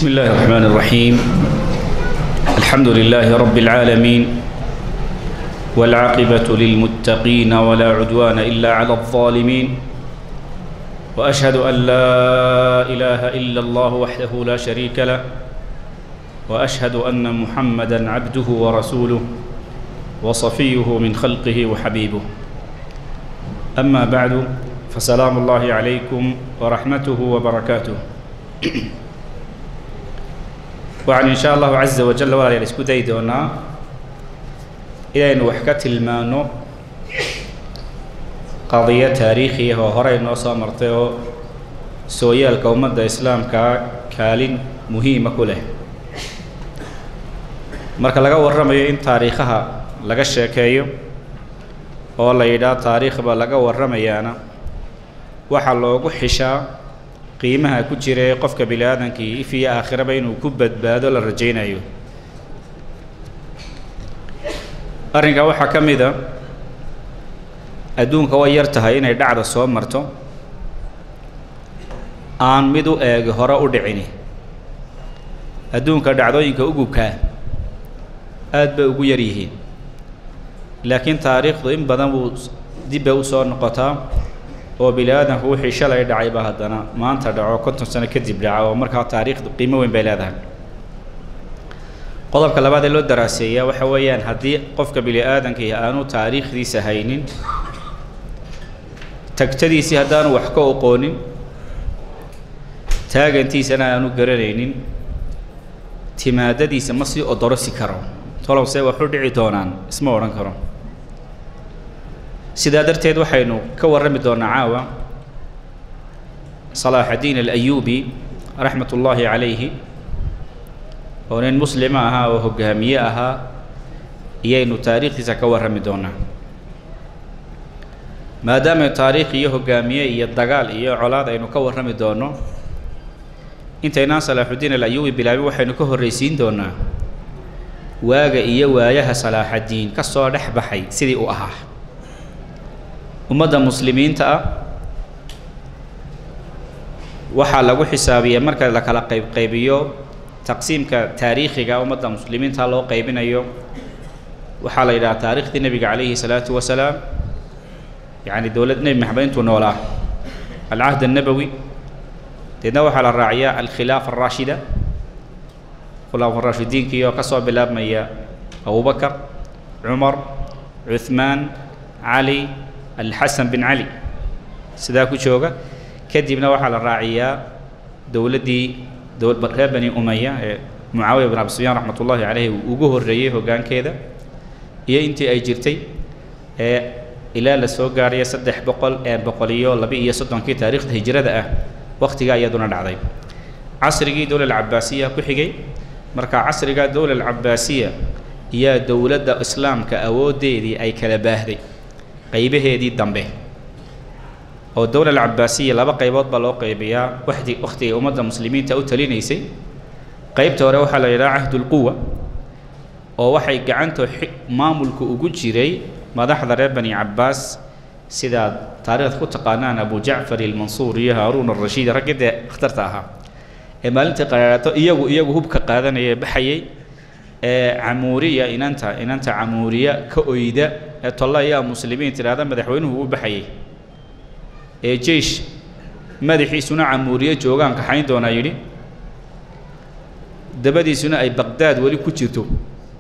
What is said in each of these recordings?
بسم الله الرحمن الرحيم. الحمد لله رب العالمين، والعاقبة للمتقين ولا عدوان إلا على الظالمين، وأشهد أن لا إله إلا الله وحده لا شريك له، وأشهد أن محمدًا عبده ورسوله وصفيه من خلقه وحبيبه. أما بعد، فسلام الله عليكم ورحمته وبركاته. وعن إن شاء الله عز وجل ولا يلسكو دايدونا إلى أن وحكت المانو قضية تاريخية وهرين نوصى مرتين سويا الكومة الإسلام كالين مهمة كله. مركا لغا ورمي إن تاريخها لغا الشيكيو والله إذا تاريخ لغا ورمي أنا وحلوغو حشا qiimaha ku jiray qofka bilaadanka fi aakhiraba inuu ku badbaado la rajaynayo. arrinka waxa kamida adduunka way yar tahay inay dhacdo soo marto aan mid u eeg hore u dhicin. adduunka dhacdooyinka ugu ka aad bay ugu yar yihiin, laakiin taariikhdu in badan uu dib u soo noqotaa oo bilaadanku wixii shalay dhacay ba haddana maanta dhaco 50 sano kadib dhaca oo markaa taariikhdu qiimo weyn bay leedahay. qodobka labaad ee loo daraaseeyaa waxa weeyaan haddii qofka bilaadanka aanu taariikhdiisa haynin, tagtadiisii haddaanu wax ka aqoonin, taagantiisana aanu garanaynin, timaadadiisa ma sii odorosi karo, tolowse wuxuu dhici doonaan isma oran karo. sidaa darteed waxaynu ka warrami doonaa caawa صلاح الدين الأيوبي رحمة الله عليه oo nin muslima ahaa oo hogaamiye ahaa iyaynu taariikhdiisa ka warrami doonaa. maadaama taariikh iyo hogaamiye iyo dagaal iyo colaad aynu ka warrami doono, intaynaan Salaaxudiin al-Ayyubi bilaabin waxaynu ka horreysiin doonaa waaga iyo waayaha Salaaxudiin ka soo dhex baxay sidii uu ahaa. ummadda muslimiinta ah waxaa lagu xisaabiyaa marka la kala qaybiyo taqsiimka taariikhiga ummadda muslimiinta loo qaybinayo waxaa la yiraahdaa taariikhdii nabiga calayhi salaatu wasalaam, yani dawlad nabi maxamed intuu noolaa al-ahd an-nabawi, deedna waxaa la raaciyaa al-khilaafa ar-rashida, khulaafa ar-rashidiinkiyo ka soo bilaabmaya abubakar, cumar, cuthmaan, cali, الحسن بن علي سدا ku jooga. kadibna waxa la raaciyaa dawlad bani umayya ee muawiya ibn abi sufyan rahmatullahi alayhi ugu horeeyay hogaankeeda iyo intii ay jirtay ilaa la soo gaaraya 332 taariikhda hijrada ah. waqtiga ayaduna dhacday casrigii dawladda al-Abbaasiyya ku xigay. marka casriga dawladda al-Abbaasiyya iyo dawladda islaamka awoodeedii ay kala baahday qaybaheedii dambe oo dawladda al-Abbaasiyya laba qaybood ba loo qaybiyaa waqtiga ummadda muslimiinta u talinaysay. qaybta hore waxa la yiraahdaa ahdul quwa oo waxay gacanta maamulku ugu jiray madaxda reer bani Abbaas sida taariikhda ku taqaanaan Abu Ja'far al-Mansur iyo Harun al-Rashid ragida ikhtarta ahaa ee maalintii qaraarato iyagu hubka qaadanaya baxayay عمورية إنانتا عمورية كأويدا طلع يا مسلمين ترى هذا مدحونه هو بحيه جيش مدحي سنة عمورية جوغان كحين دونا يلي دبدي سنة أي بغداد ولي كتشتو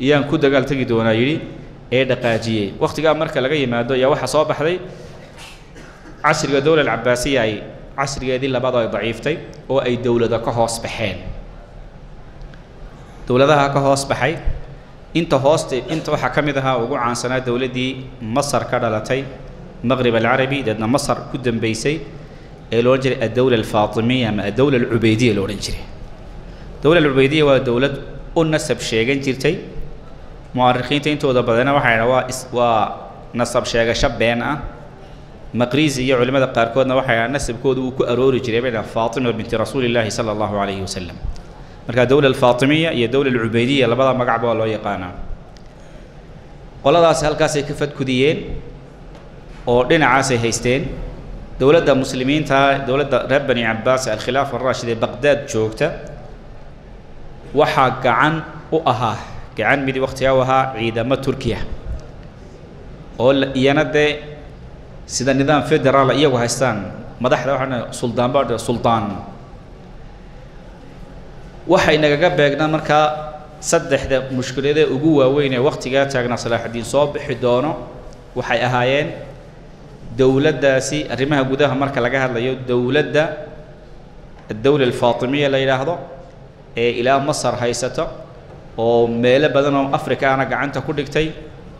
يان كودا قال تجي دونا يلي دقاجية وقت قام مركز لقي ما دو يا واحد صابح ذي عصر الدولة العباسية أي عصر هذه اللي بعضها ضعيفتي أو أي دولة ذا كهوس بحين dawladaha ka hoos baxay inta waxa kamidaha ugu caansanaa dawladii Masar ka dhalatay Maghrib al-Arabi, dadna Masar ku dambeysay ee loo jiray ad-dawla al-Fatimiyya ama ad-dawla al-Ubaydiyya loo jiray. dawla al-Ubaydiyya waa dawlad u nasab sheegan jirtay. mu'arrikhiinta intooda badan waa nasab sheegasho been ah. Maqrizi iyo culimada qaarkoodna waxay nasabkoodu uu ku aroori jiray bayna Fatima binti Rasuulillah sallallahu alayhi wasallam. marka dawla al-Fatimiyya iyo dawla al-Ubaydiyya labada magac baa loo yaqaanaa. qoladaas halkaas ay ka fadkudiyeen oo dhinacaas ay haysteen. dawladda muslimiinta dawladda reer bani Abbaas al-Khilaafa ar-Rashida Baghdad joogta waxaa gacan u ahaa gacan midi waqtigaa u ahaa ciidamo Turkiya oo iyana dee sida nidaam federaal iyagu haystaan madaxda waxaan sultaan waxay nagaga beegnaa markaa saddexda mushkiladee ugu waaweyn ee waqtigaa taagnaa Salaaxudiin soo bixi doono waxay ahaayeen dawladdaasi arrimaha gudaha marka laga hadlayo dawladda الدولة الفاطمية لا يلاحظوا إلى مصر هيسته أو ميل بدنهم أفريقيا أنا قعنت كل كتير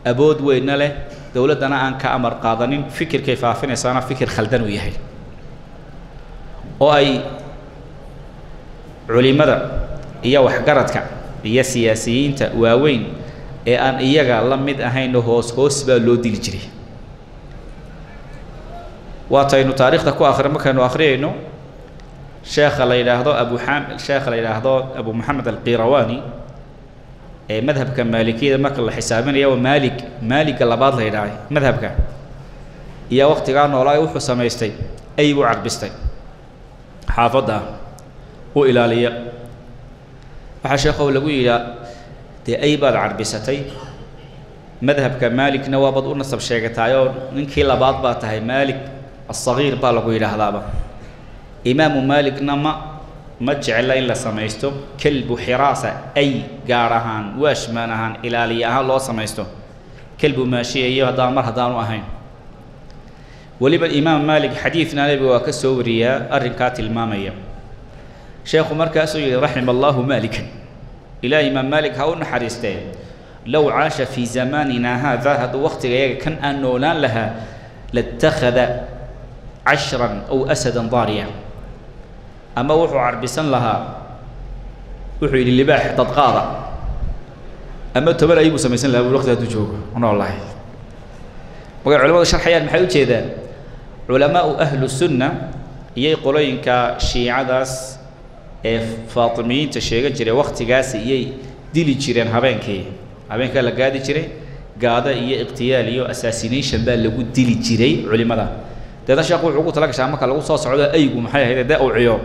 أبود وين له دولة أنا أن كأمر قاضنين فكر كيف عارفين إنسان فكر خلدان وياهي أو أي علماء هي وحجرتك هي سياسيين تواوين أن إيجا لمد أهين هوس بلودي الجري واتينو تاريخ تكو آخر مكان وآخرينه شيخ الله يلاحظه شيخ الله يلاحظه أبو محمد القيرواني مذهب كان مالكي ما كان حسابين يا مالك اللباط الله يلاحظ مذهب كان يا وقت كان ولا يوحو سمايستي أي وعد بستي حافظها وإلى لي وحشيخه لقوا إلى دي أي بعد عربستي مذهب كان مالك نوابض ونصب شيخ تايون من كل بعض باتها مالك الصغير بالقوا إلى هذا إمام مالك نما ما جعل إلا سمايستو كلب حراسة أي جارهان واشمانهان إلى ليها الله سمايستو كلب ماشي أيه دامر هدانو أهين ولبا الإمام مالك حديثنا نبي وكسوريا الركات المامية شيخ مركز رحم الله مالكا إلى إمام مالك هون حريستين لو عاش في زماننا هذا وقت كان أنه لا لها لاتخذ 10 أو أسدا ضاريا أما وحو عربسان لها وحو للباح تدقاضا أما تبال أيبو سميسان لها بالوقت هاتو جوغ أنا والله وقال علماء الشرحيان محايو كذا علماء أهل السنة يقولون كشيعة داس فاطميين تشيغا جري وقت قاسي ديلي جيرين هابينكي لقادي جري قادة اغتيالي وأساسينيشن بال لقو ديلي جري علماء دا هذا شيء أقول عقود لك شامك لو صاص على أيقو محيا هذا داء وعيوب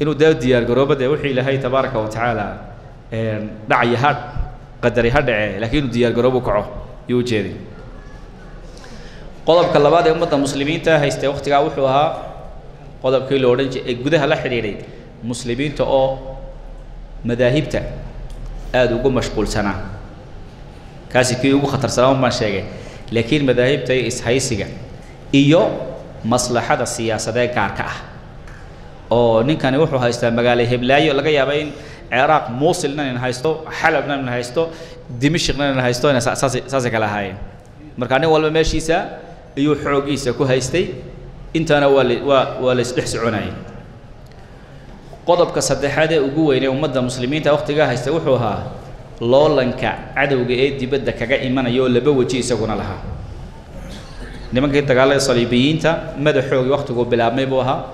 إنه داء ديار قرابة ده وحي لهاي تبارك وتعالى دعي هاد قدري هاد لكنه ديار قرابة كعه يوجد قضب كلا بعد أمة المسلمين تا هيست وقت جاوحوها قضب كل أورنج جودها لا حريري مسلمين تا مذاهب تا هذا جو مشغول سنة كاسي كيو خطر سلام ما شيء لكن مذاهب تا إسحايسية إيو مصلحة السياسة كاركة أو نكان يروحوا هايستا مقالة هبلايو لقى يابين عراق موصلنا نهايستو حلبنا نهايستو دمشقنا نهايستو أنا ساسك على هاي مركاني والله ماشي سا يوحوا جيسا كو هايستي أنت أنا ولا يحسعوناي قضب كصدق هذا وجوه إلى أمة المسلمين توقت جاه هيستوحوها لولنك عدو جيد دي بدك كجا إيمان يول لبوجي يسقون لها لما كنت قال الصليبيين تا ماذا حوي وقت جو بلا مبوها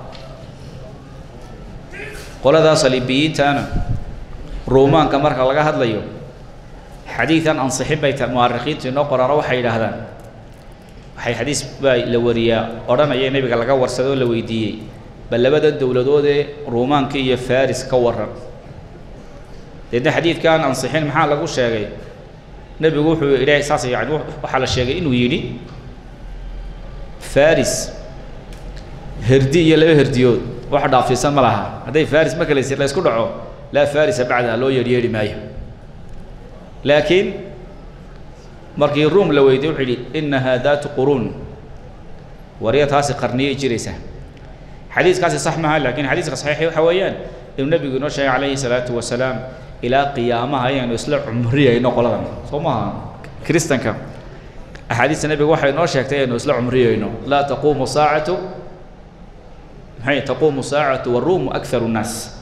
قال ذا صليبيين تانا رومان كمرك الله هذا اليوم حديثا عن صحابة المؤرخين تنقر روح إلى هذا حي حديث لوريا أرانا يا نبي قال جور سدول لويدي بل بدأ الدولة دودة رومان كي فارس كورر لأن حديث كان عن صحيح محل لقول شيء نبي يقول إلى أساس يعني وحال الشيء إنه يجي فارس هردي يلا هرديود واحد في سما لها هذا فارس ما كان يصير لا يسكرعه لا فارس بعدها لو يريد مايه لكن مركي الروم لو يدور حدي إنها ذات قرون وريت هاسي قرنية جريسة حديث كاسي صح معها لكن حديث صحيح حويان النبي يقول شيء عليه الصلاة والسلام إلى قيامها يعني يصلح عمرية ينقلها صومها كريستيان كم أحاديث النبي واحد نوشك تاني يصلح عمرية ينو لا تقوم ساعة هي تقوم ساعة والروم أكثر الناس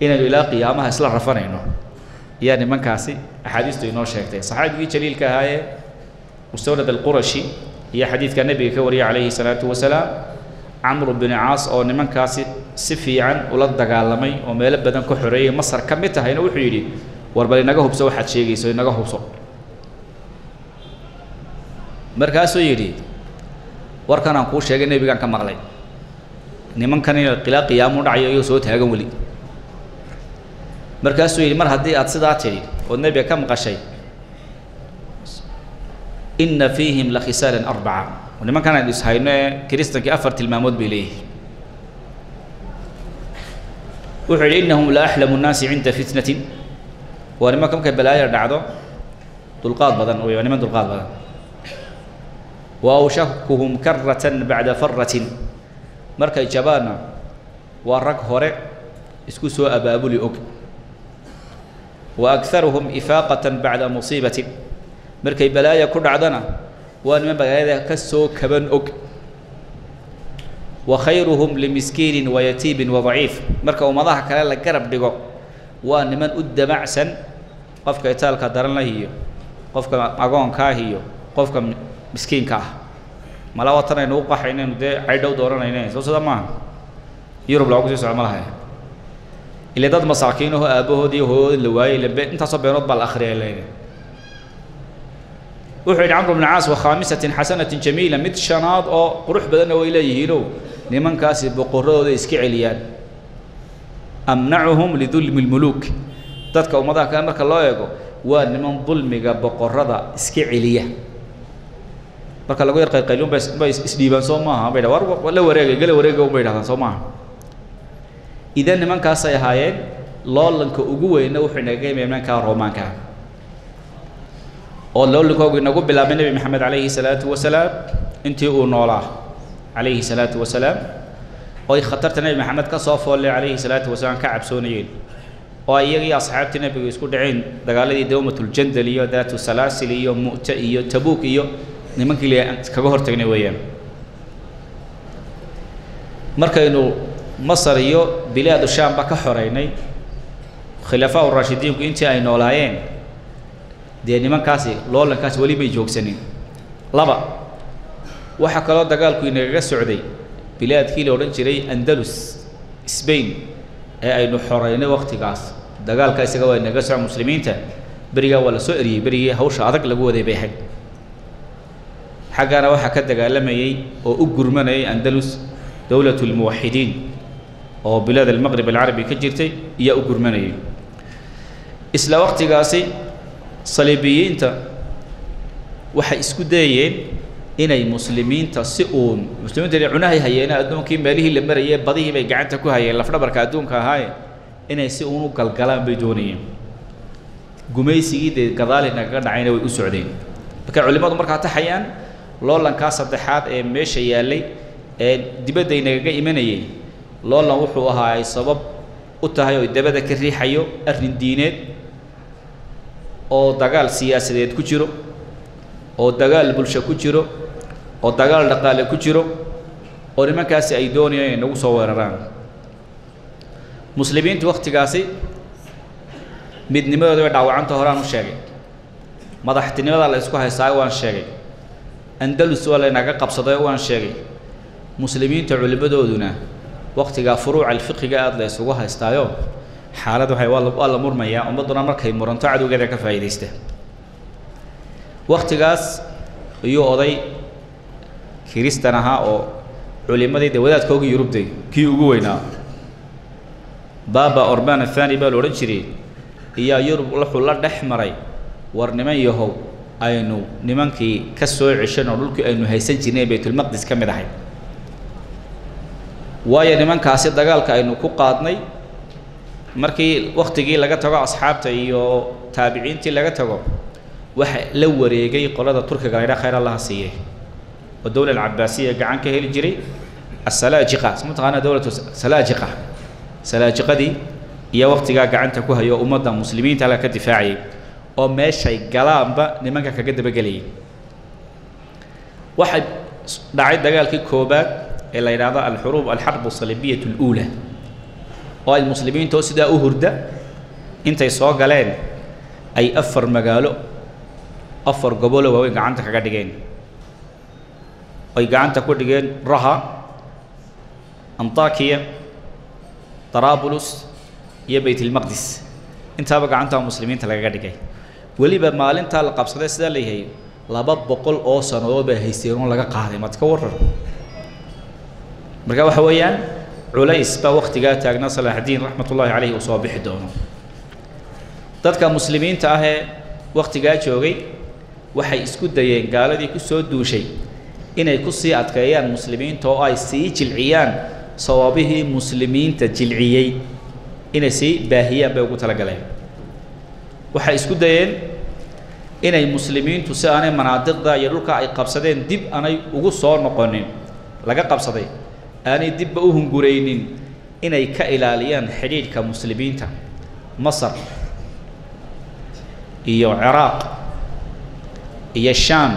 إن إلى قيامها يصلح رفنا ينو يعني من كاسي أحاديث ينوشك تاني صحابي جليل كهاي مستورد القرشي هي حديث كان النبي كوري عليه الصلاة والسلام عمرو بن عاص أو نمن كاسي سفيعا ولد دجالمي وميل بدن كحرية مصر كمتها هنا وحيدي وربنا نجاهب سوى حد شيء يسوي نجاهب سو مركزه يدي وركنا نقول شيء النبي كان كمغلي نمن كان القلاق قيام ودعي يسوي تهاجم ولي markaasuu yidhi mar haddii aad sidaa tidhi ood nebiga ka maqashay inna fiihim la khisaalan arbaca nimankan aynu ishayno ee kiristankii 4 tilmaamood bay leeyihiin wuxuu yidhi innahum la axlamu nnaasi cinda fitnatin waa nimanka markay balaayo dhacdo dulqaad badan waa niman dulqaad badan wa awshakuhum karratan bacda farratin markay jabaana waa rag hore isku soo abaabuli og wa akharuhum ifaaqatan bacda musiibatin markay balaaya ku dhacdana waa niman balaayada ka soo kaban og wa khayruhum limiskiinin wa yatiibin wa daciif marka ummadaha kale la garab dhigo waa niman u damacsan qofka itaalka daran la hiyo qofka agoonka hiyo qofka miskiinka ah mala watanaynu u qaxaynaynu dee caydhow dooranayna soo sida maaha yurub loogu sii socdo ma lahayn ila dad masaakiinaho aabahoodii hooyadii la waayey lambe intaasoo beenood baa la akhriyay leeyahay wuxuu yidhi camru bn caas wa khaamisatin xasanatin jamiila mid shanaad oo qurux badanna way leeyihiinow nimankaasi boqorradooda iska celiyaan amnacuhum lidulmi lmuluuk dadka ummadaha kale marka loo eego waa niman dulmiga boqorrada iska celiya marka lagu yar qayqaylun bay isdhiibaan soo maaha bay dhahaan war la wareegay gala wareega un bay dhahdaan soo maaha idan nimankaasay ahaayeen loolanka ugu weyna wuxuu inaga imay nimankaa roomaanka oo loolankogu inagu bilaabay nebi maxamed calayhi salaatu wasalaam intii uu noolaa calayhi salaatu wasalaam oo ay khatarta nebi maxamed ka soo foollay calayhi salaatu wasalaam ka cabsoonayeen oo iyagii asxaabtii nebigu isku dhaceen dagaaladii dawmatljandal iyo daatu salaasil iyo mu'ta iyo tabuuk iyo nimankii la kaga hortagnay weeyaan markaynu masar iyo bilaadu shaamba ka xoreynay khilafaa urashidiinku intii ay noolaayeen dee nimankaasi loolankaasi weli may joogsanin laba waxaa kaloo dagaalku inagaga socday bilaadkii la odhan jiray andalus sbain ee aynu xoreynay waqtigaas dagaalka isaga waa inaga soco muslimiinta berigaa waa la soo eriyey berigii hawsha adag lagu waday bay ahayd xaggana waxaa ka dagaalamayey oo u gurmanayay andalus dowlatu lmuwaxidiin oo bilaad almaqrib alcarabi ka jirtay iyaa u gurmanayay isla waqtigaasi saliibiyiinta waxay isku dayeen inay muslimiinta si uun muslimiinta inay cunahay hayeen adduunkii meelihii la marayay badihii bay gacanta ku hayeen lafdhabarka adduunka ahaaye inay si uun u galgalaan bay doonayeen gumaysigii dee gadaali nagaga dhacayna way u socdeen marka culimmadu markaa taxayaan loolankaa saddexaad ee meesha yaallay ee dibadda inagaga imanayay loolan wuxuu ahaa ay sabab u tahay oo dabada ka riixayo arrin diineed oo dagaal siyaasadeed ku jiro oo dagaal bulsho ku jiro oo dagaal dhaqaale ku jiro oo nimankaasi ay doonayaan inay nagu soo weeraraan muslimiintu waqtigaasi midnimadooda way dhaawacanta horaan u sheegay madaxtinimada la isku haystaa waan sheegay andalus waa laynaga qabsaday waan sheegay muslimiinta culimadooduna waqtigaa furuuca alfiqiga aad la isugu haystaayo xaalad waxay waa la murmayaa ummadduna markay muranto cadowgeeda ka faa'iidaysta waqtigaas ayuu oday kiristan ahaa oo culimadii dee wadaadkoogii yurubday kii ugu weynaa baaba orban athani baa la odhan jiray iyaa yurub wuxuu la dhex maray war niman yahow aynu nimankii ka soo ceshan oo dhulkii aynu haysan jirnay baytulmaqdis ka mid ahay waayo nimankaasi dagaalka aynu ku qaadnay markii waqtigii laga tago asxaabta iyo taabiciintii laga tago waxa la wareegay qolada turkiga la yidhaha khayr allaha siiyey oo dowla alcabaasiya gacan ka heli jiray asalaajiqa isma taqaana dowlatu salaajiqa salaajiqadii iyo waqtigaa gacanta ku hayo ummadda muslimiinta halka ka difaacayay oo meeshay galaanba nimanka kaga dabagelayay waxay dhacay dagaalkii koobaad ee la yidhaahdo alxarb asaliibiyatu اluula oo ay muslimiinta oo sidaa u hurda intay soo galeen ay 4 magaalo 4 gobolo waaweyn gacanta kaga dhigeen ay gacanta ku dhigeen raha antakiya طرابلس iyo بيت المقدس intaaba gacanta muslimiinta lagaga dhigay waliba maalinta la qabsaday sida leeyahay 200 oo sanadood bay haysteen oo laga qaaday mad ka warar marka waxa weeyaan culays ba waqtiga taagna Salaaxdiin raxmatullaahi calayhi oo soo bixi doono dadka muslimiinta ah ee waqtigaa joogay waxay isku dayeen gaaladii ku soo duushay inay ku sii adkeeyaan muslimiinta oo ay sii jilciyaan sababihii muslimiinta jilciyey inay sii baahiyaan bay ugu talagaleen waxay isku dayeen inay muslimiintu si aanay manaadiqda iyo dhulka ay qabsadeen dib aanay ugu soo noqonin laga qabsaday aanay dibba u hunguraynin inay ka ilaaliyaan xidhiidhka muslimiinta masar iyo ciraaq iyo shaam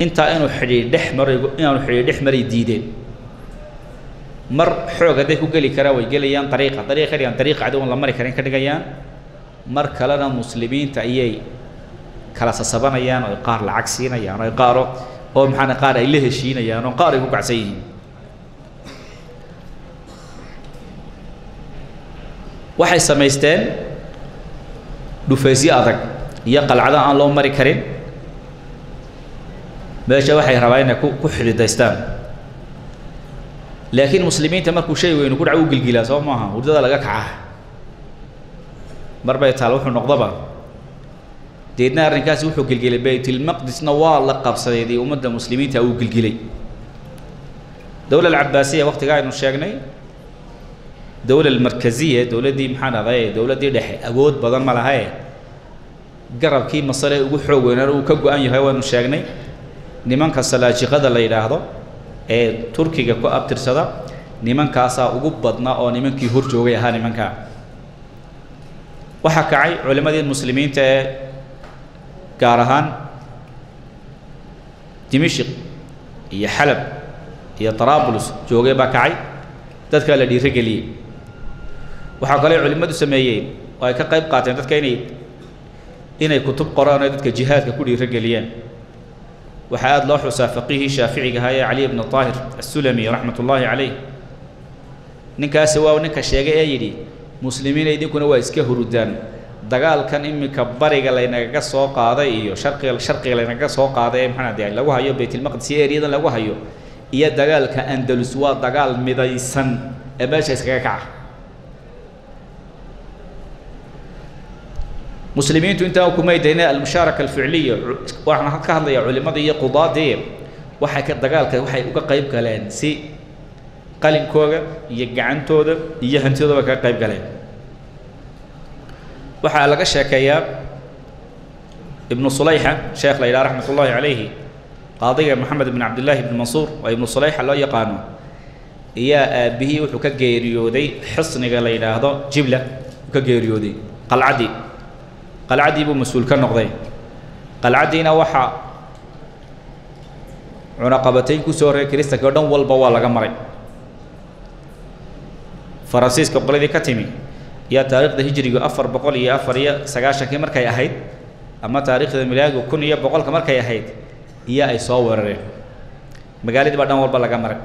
intaa inuu xidhiidh dhex maray diideen mar xoog hadday ku geli karaan way gelayaan dariiqa cadowan la mari karin ka dhigayaan mar kalena muslimiinta ayay kala sasabanayaan oo qaar lacag siinayaan oo qaar oo maxana qaar ay la heshiinayaan oo qaar ay ku kacsan yihiin waxay samaysteen dhufaysyo adag iyo qalcado aan loo mari karin meesha waxay rabaan inay ku xididaystaan laakiin muslimiinta markuu shay weyn ku dhaco u gilgilaa soo maaha hurdada laga kaca mar bay taal wuxuu noqdaba deedna arrinkaasi wuxuu gilgilay baytulmaqdisna waa la qabsaday ummadda muslimiinta uu gilgilay dowlad alcabaasiya waqtigaa aynu sheegnay dowlad almarkaziya dowladdii maxaan ahaye dowladdii dhexe awood badan ma lahaye garabkii masare ugu xoog weynaan uu ka go-an yahay waanu sheegnay nimanka salaajiqada la yidhaahdo ee turkiga ku abtirsada nimankaasaa ugu badnaa oo nimankii hor joogay ahaa nimankaa waxaa kacay culimadii muslimiinta ee gaar ahaan dimashq iyo xalab iyo taraabulus joogay baa kacay dadkaa la dhiirigeliyey waxaa kale culimmadu sameeyeen oo ay ka qayb qaateen dadka inay kutub qoraan oo dadka jihaadka ku dhiirigeliyeen waxaa aada loo xusaa faqiihii shaaficiga ahaa ee cali ibnu taahir assulami raxmat ullaahi calayh ninkaasi waa ninka sheegay ee yidhi muslimiina idinkuna waa iska hurudaan dagaalkan iminka bariga laynagaga soo qaaday iyo sharqiga laynagaga soo qaaday ee maxaa dee lagu hayo baytulmaqdis iyo eryadan lagu hayo iyo dagaalka andalus waa dagaal midaysan ee meesha iskaga kaca muslimiintu intaa kumay dayna almushaaraka alficliya waxaan ka hadlayaa culimada iyo qudaadii waxay dagaalka waxay uga qayb galeen si qalinkooda iyo gacantooda iyo hantidooda ka qayb galeen waxaa laga sheekeeyaa ibnu sulayxa sheekh la yidhaha raxmat ullaahi calayhi qaadiga maxamed ibn cabdillaahi ibn mansuur oo ibnu sulayxa loo yaqaano iyaa aabbihii wuxuu ka geeriyooday xisniga la yidhaahdo jibla uu ka geeriyooday qalcaddii buu mas-uul ka noqday qalcaddiina waxaa cunaqabatayn ku soo horreeyay kiristanka oo dhan walba waa laga maray faransiiska qoladii ka timi iyo taariikhda hijriga 449 markay ahayd ama taariikhda milaagu 1100 markay ahayd iyo ay soo weerareen magaaladii baa dhan walba laga maray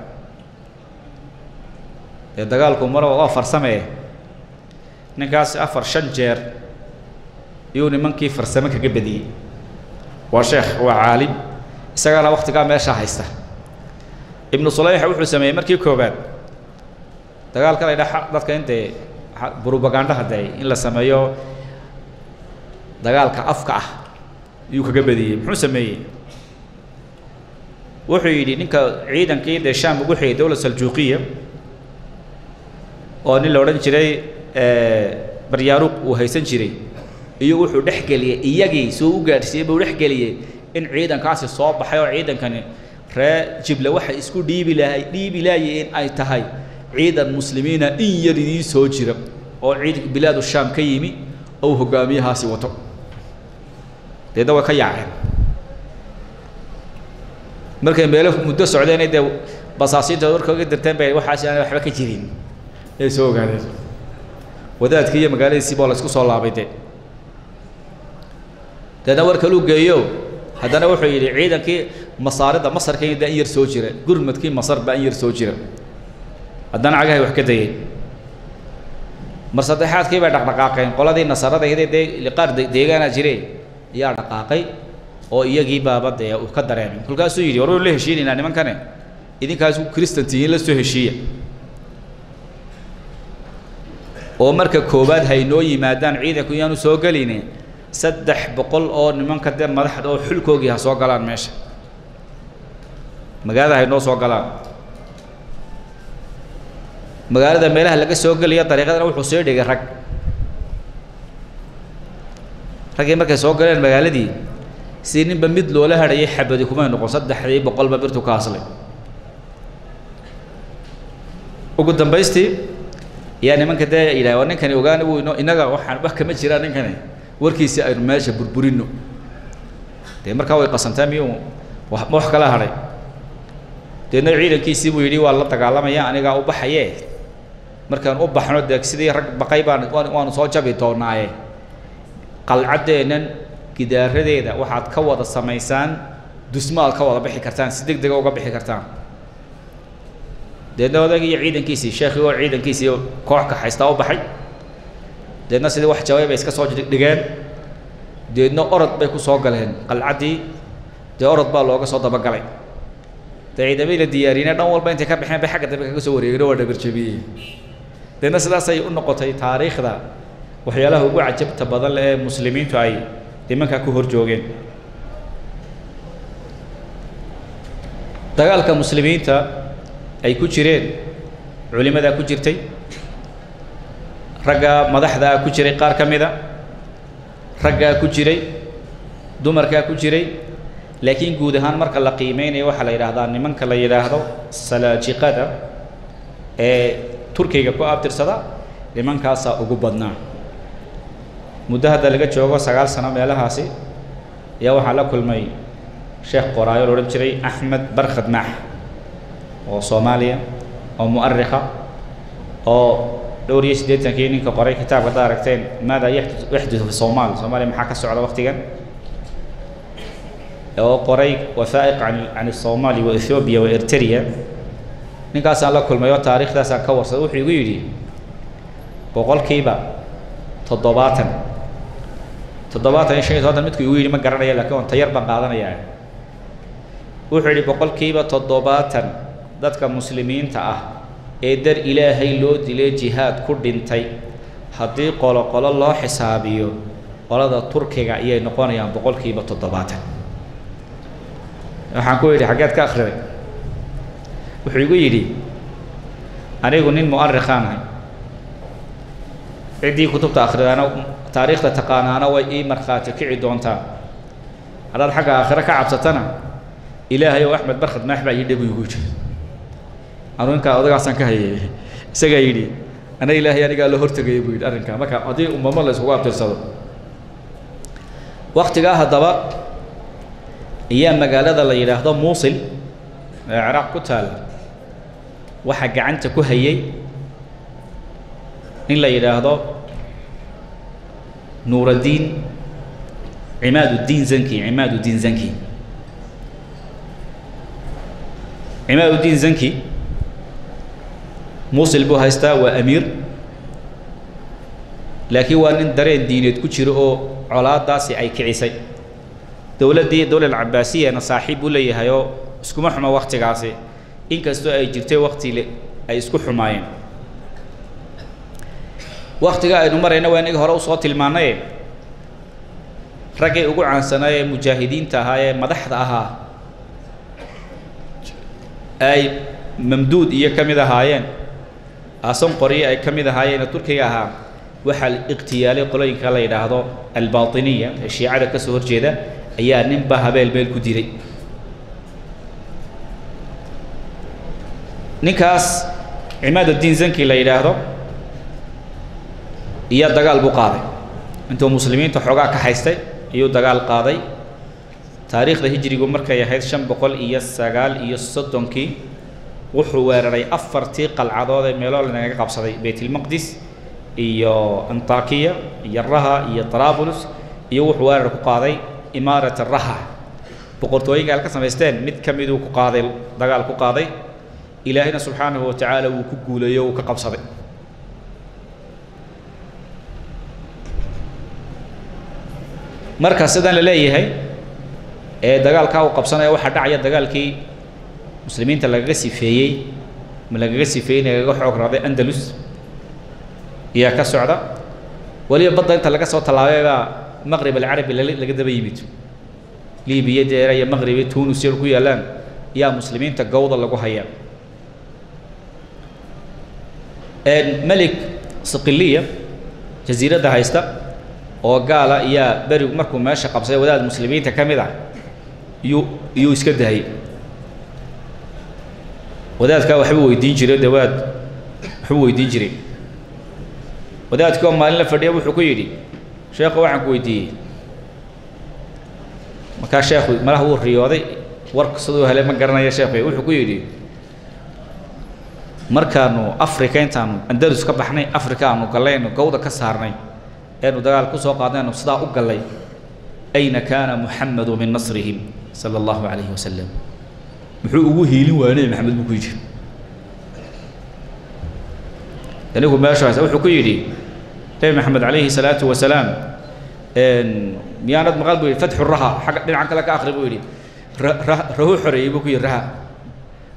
ee dagaalku mar waa farsamee ninkaas 4-5 jeer iyo nimankii farsamo kaga badiyay waa sheekh waa caalim isagana waqtiga meesha haysta ibnu sulayx wuxuu sameeyay markii koobaad dagaalka ay dadka intee propaganda haday in la sameeyo dagaalka afka ah iyo kaga badiyay muxuu sameeyay wuxuu yidhi ninka ciidankii Shaam ugu xigay dawlad Saljuuqiya oo nin la oran jiray Baryaaruq uu haysan jiray iyo wuxuu dhexgeliyay iyagii soo u gaarsiiyay buu dhexgeliyay in ciidankaasi soo baxay oo ciidankani ree Jibla waxa isku dhiibi laayeen ay tahay ciidan muslimiina in yaridii soo jira oo ciidanka bilaadu Shaam ka yimi oo hogaamiyahaasi wato deedo waa ka yaaceen markay meelo muddo socdeen ay basaasiinta warkooda dirteen bay waxaas aan waxba ka jirin ay soo ogaadeen wadaadkii magaaladiisii baa la isku soo laabayday deedna warka loo geeyo haddana wuxuu yidhi ciidankii masaarida masarka in yar soo jira gurmadkii masar baa in yar soo jira haddana cagahay wax ka dayeen mar saddexaadkii bay dhaqdhaqaaqeen qoladii nasarada ahayd liqaar deegaana jiray ayaa dhaqaaqay oo iyagii baabadee uu ka dareemay kulkaasuu yidhi war la heshiinayna nimankane idinkaas kristantiyiin la soo heshiiya oo marka koobaad haynoo yimaadaan ciidanku yaanu soo galineen 300 oo nimanka dee madaxda oo xulkoogii ha soo galaan meesha magaalada haynoo soo galaan magaalada meelaha laga soo galiyo dariiqadana wuxuu soo dhigay ragii markay soo galeen magaaladii si ninba mid loola hadhayay xabadi kuma noqon 300 ba birtu ka aslay ugu dambaystii yaa nimanka dee ilaahay ninkani ogaan uu inaga waxaan wax kama jiraan ninkani warkiisa aynu meesha burburino dee markaa way qasantaa miyuu wax kala hadhay deedna ciidankiisii buu yidhi waa la dagaalamaya anigaa u baxaye markaan u baxno dee sidii rag baqay waanu soo jabi doonaaye qalcadeennan gidaaradeeda waxaad ka wada samaysaan dusmaad ka wada bixi kartaan si degdeg uga bixi kartaan deedna odagii ciidankiisii sheekhi oo ciidankiisii koox ka haysta u baxay deedna sidii wax jawaab ay iska soo dhigeen deedna orod bay ku soo galeen qalcadii dee orod baa looga soo dabagalay ciidamada la diyaariyay dhan walba intay ka bixeen bay xagga dambe kaga soo wareegeen oo dhabar jabiyay deedna sidaas ay u noqotay taariikhda waxyaalaha ugu cajabta badan ee muslimiintu ay nimanka ku hor joogeen dagaalka muslimiinta ay ku jireen culimada ku jirtay ragga madaxda ku jiray qaar kamida ragga ku jiray dumarka ku jiray laakiin guud ahaan marka la qiimeynayo waxa la yiraahdaa nimanka la yiraahdo salaajiqada ee turkiga ku abtirsada nimankaas ugu badnaa muddo hadda laga joogo 9 sano meelahaasi yaa waxa la kulmay sheekh qoraayo oo jiray Ahmed Barkhad Maax oo Soomaaliya oo mu'arrikha oo دوري سديت كيني كقرأ كتاب داركتين ماذا يحدث في الصومال محاكى السعودة وقتها أو قرأ وثائق عن الصومال وإثيوبيا وإريتريا نقاس على كل ما يو تاريخ ذا سكور صدوح يقولي بقول كيبا تضباطا إيش هذا متك يقولي ما قرنا يلا كون تيار بقعدنا يعني وحولي بقول كيبا تضباطا ذاتك مسلمين تأه إدر إلهي لو دلي جهاد كردنتي هدي قال الله حسابيو قال ذا تركيا إيه نقول يا بقول كيبا تضباطا حنقول لي حاجات كآخر وحيقول لي أنا يقولين مؤرخ أنا عندي كتب تأخر أنا تاريخ تقانا أنا وإيه مرخاتي كعي دونتا هذا الحاجة آخرك عبستنا إلهي وأحمد برخد ما يحبع يدي بيقول أنا إنك أضيع سانك هي سجايري أنا إلهي أنا قال له هرت جاي بيد أرنك ما كان أضيع الله سواء ترسل وقت جاه الضباب أيام مجالات الله يلاحظ موصل عراق كتال وحق عنت كهيي إلا يلاحظ نور الدين عماد الدين زنكي عماد الدين زنكي موصل بو هايستا وأمير لكن وان درين دينيد كجيرو او colaadaasi ay kicisay dawladda العباسية أنا صاحب ولا يهايو اسكو محما وقتigaasi inkastoo ay jirtay waqti ay isku xumaayeen waqtiga aynu marayna waa inaga hore u soo tilmaanay ragay ugu caansanay mujaahidiinta ahaa madaxda ahaa ay mamduud iyo kamid ahaayeen asan qoriye ay kamid ahaayeen turkiga ahaa waxa iqtiyaalay qolooyinka la yiraahdo al-baatiniya shiicada ka soo horjeeda ayaa ninba habeel beel ku diray ninkaas Imaad ad-Din Zanki la yiraahdo iyo dagaal buu qaaday intuu muslimiinta xogaa ka haystay iyo dagaal qaaday taariikhda hijrigu markay ahayd 539 wuxuu weeraray 4 qalcadood ee meelo laga qabsaday Baytul Maqdis iyo Antakiya iyo Raha iyo Trablus iyo wuxuu weerar ku qaaday Imaarat Raha boqortooyinka halka sameysteen mid kamid uu ku qaaday dagaal ku qaaday إلهنا سبحانه وتعالى وكقول يو كقبصة مركز سدان لليه هاي دجال كاو قبصنا يو حد عيا دجال كي مسلمين تلاقي سيفيي ملاقي سيفيين يلاقي حق رابع أندلس يا كسعدة ولي بدأ أنت لقى صوت الله مغرب العربي اللي لقى بيميت ليبيا دير يا مغربي تونس يركو يلان يا مسلمين تجاوض الله جوهيا الملك صقلية جزيرة ده هيستا وقال يا بري مركو ماشي قبصي وداد المسلمين تكمل يو يسكت هي وداد كانوا حبوا يدين جري دواد حبوا يدين جري وداد كانوا مالنا فرديا وحكوا شيخ واحد كويتي ما كان شيخ ما هو الرياضي ورك صدوه هلا ما قرنا يا شيخ وحكوا يدي markaanu afrika intaanu andalus ka baxnay afrikaanu galayno gowda ka saarnay eenu dagaal ku soo qaadayno sidaa u galay ayna kana muhammadu min nasrihim sallallahu alayhi wasallam muxuu ugu hiilin waanay maxamed buu ku yiri anigu meeshaas wuxuu ku yiri tay maxamed alayhi salatu wasalaam miyaanad maqal buu fatxu raha xaq dhinaca kale ka akhri buu yiri rahu xoreeyay buu ku yiri raha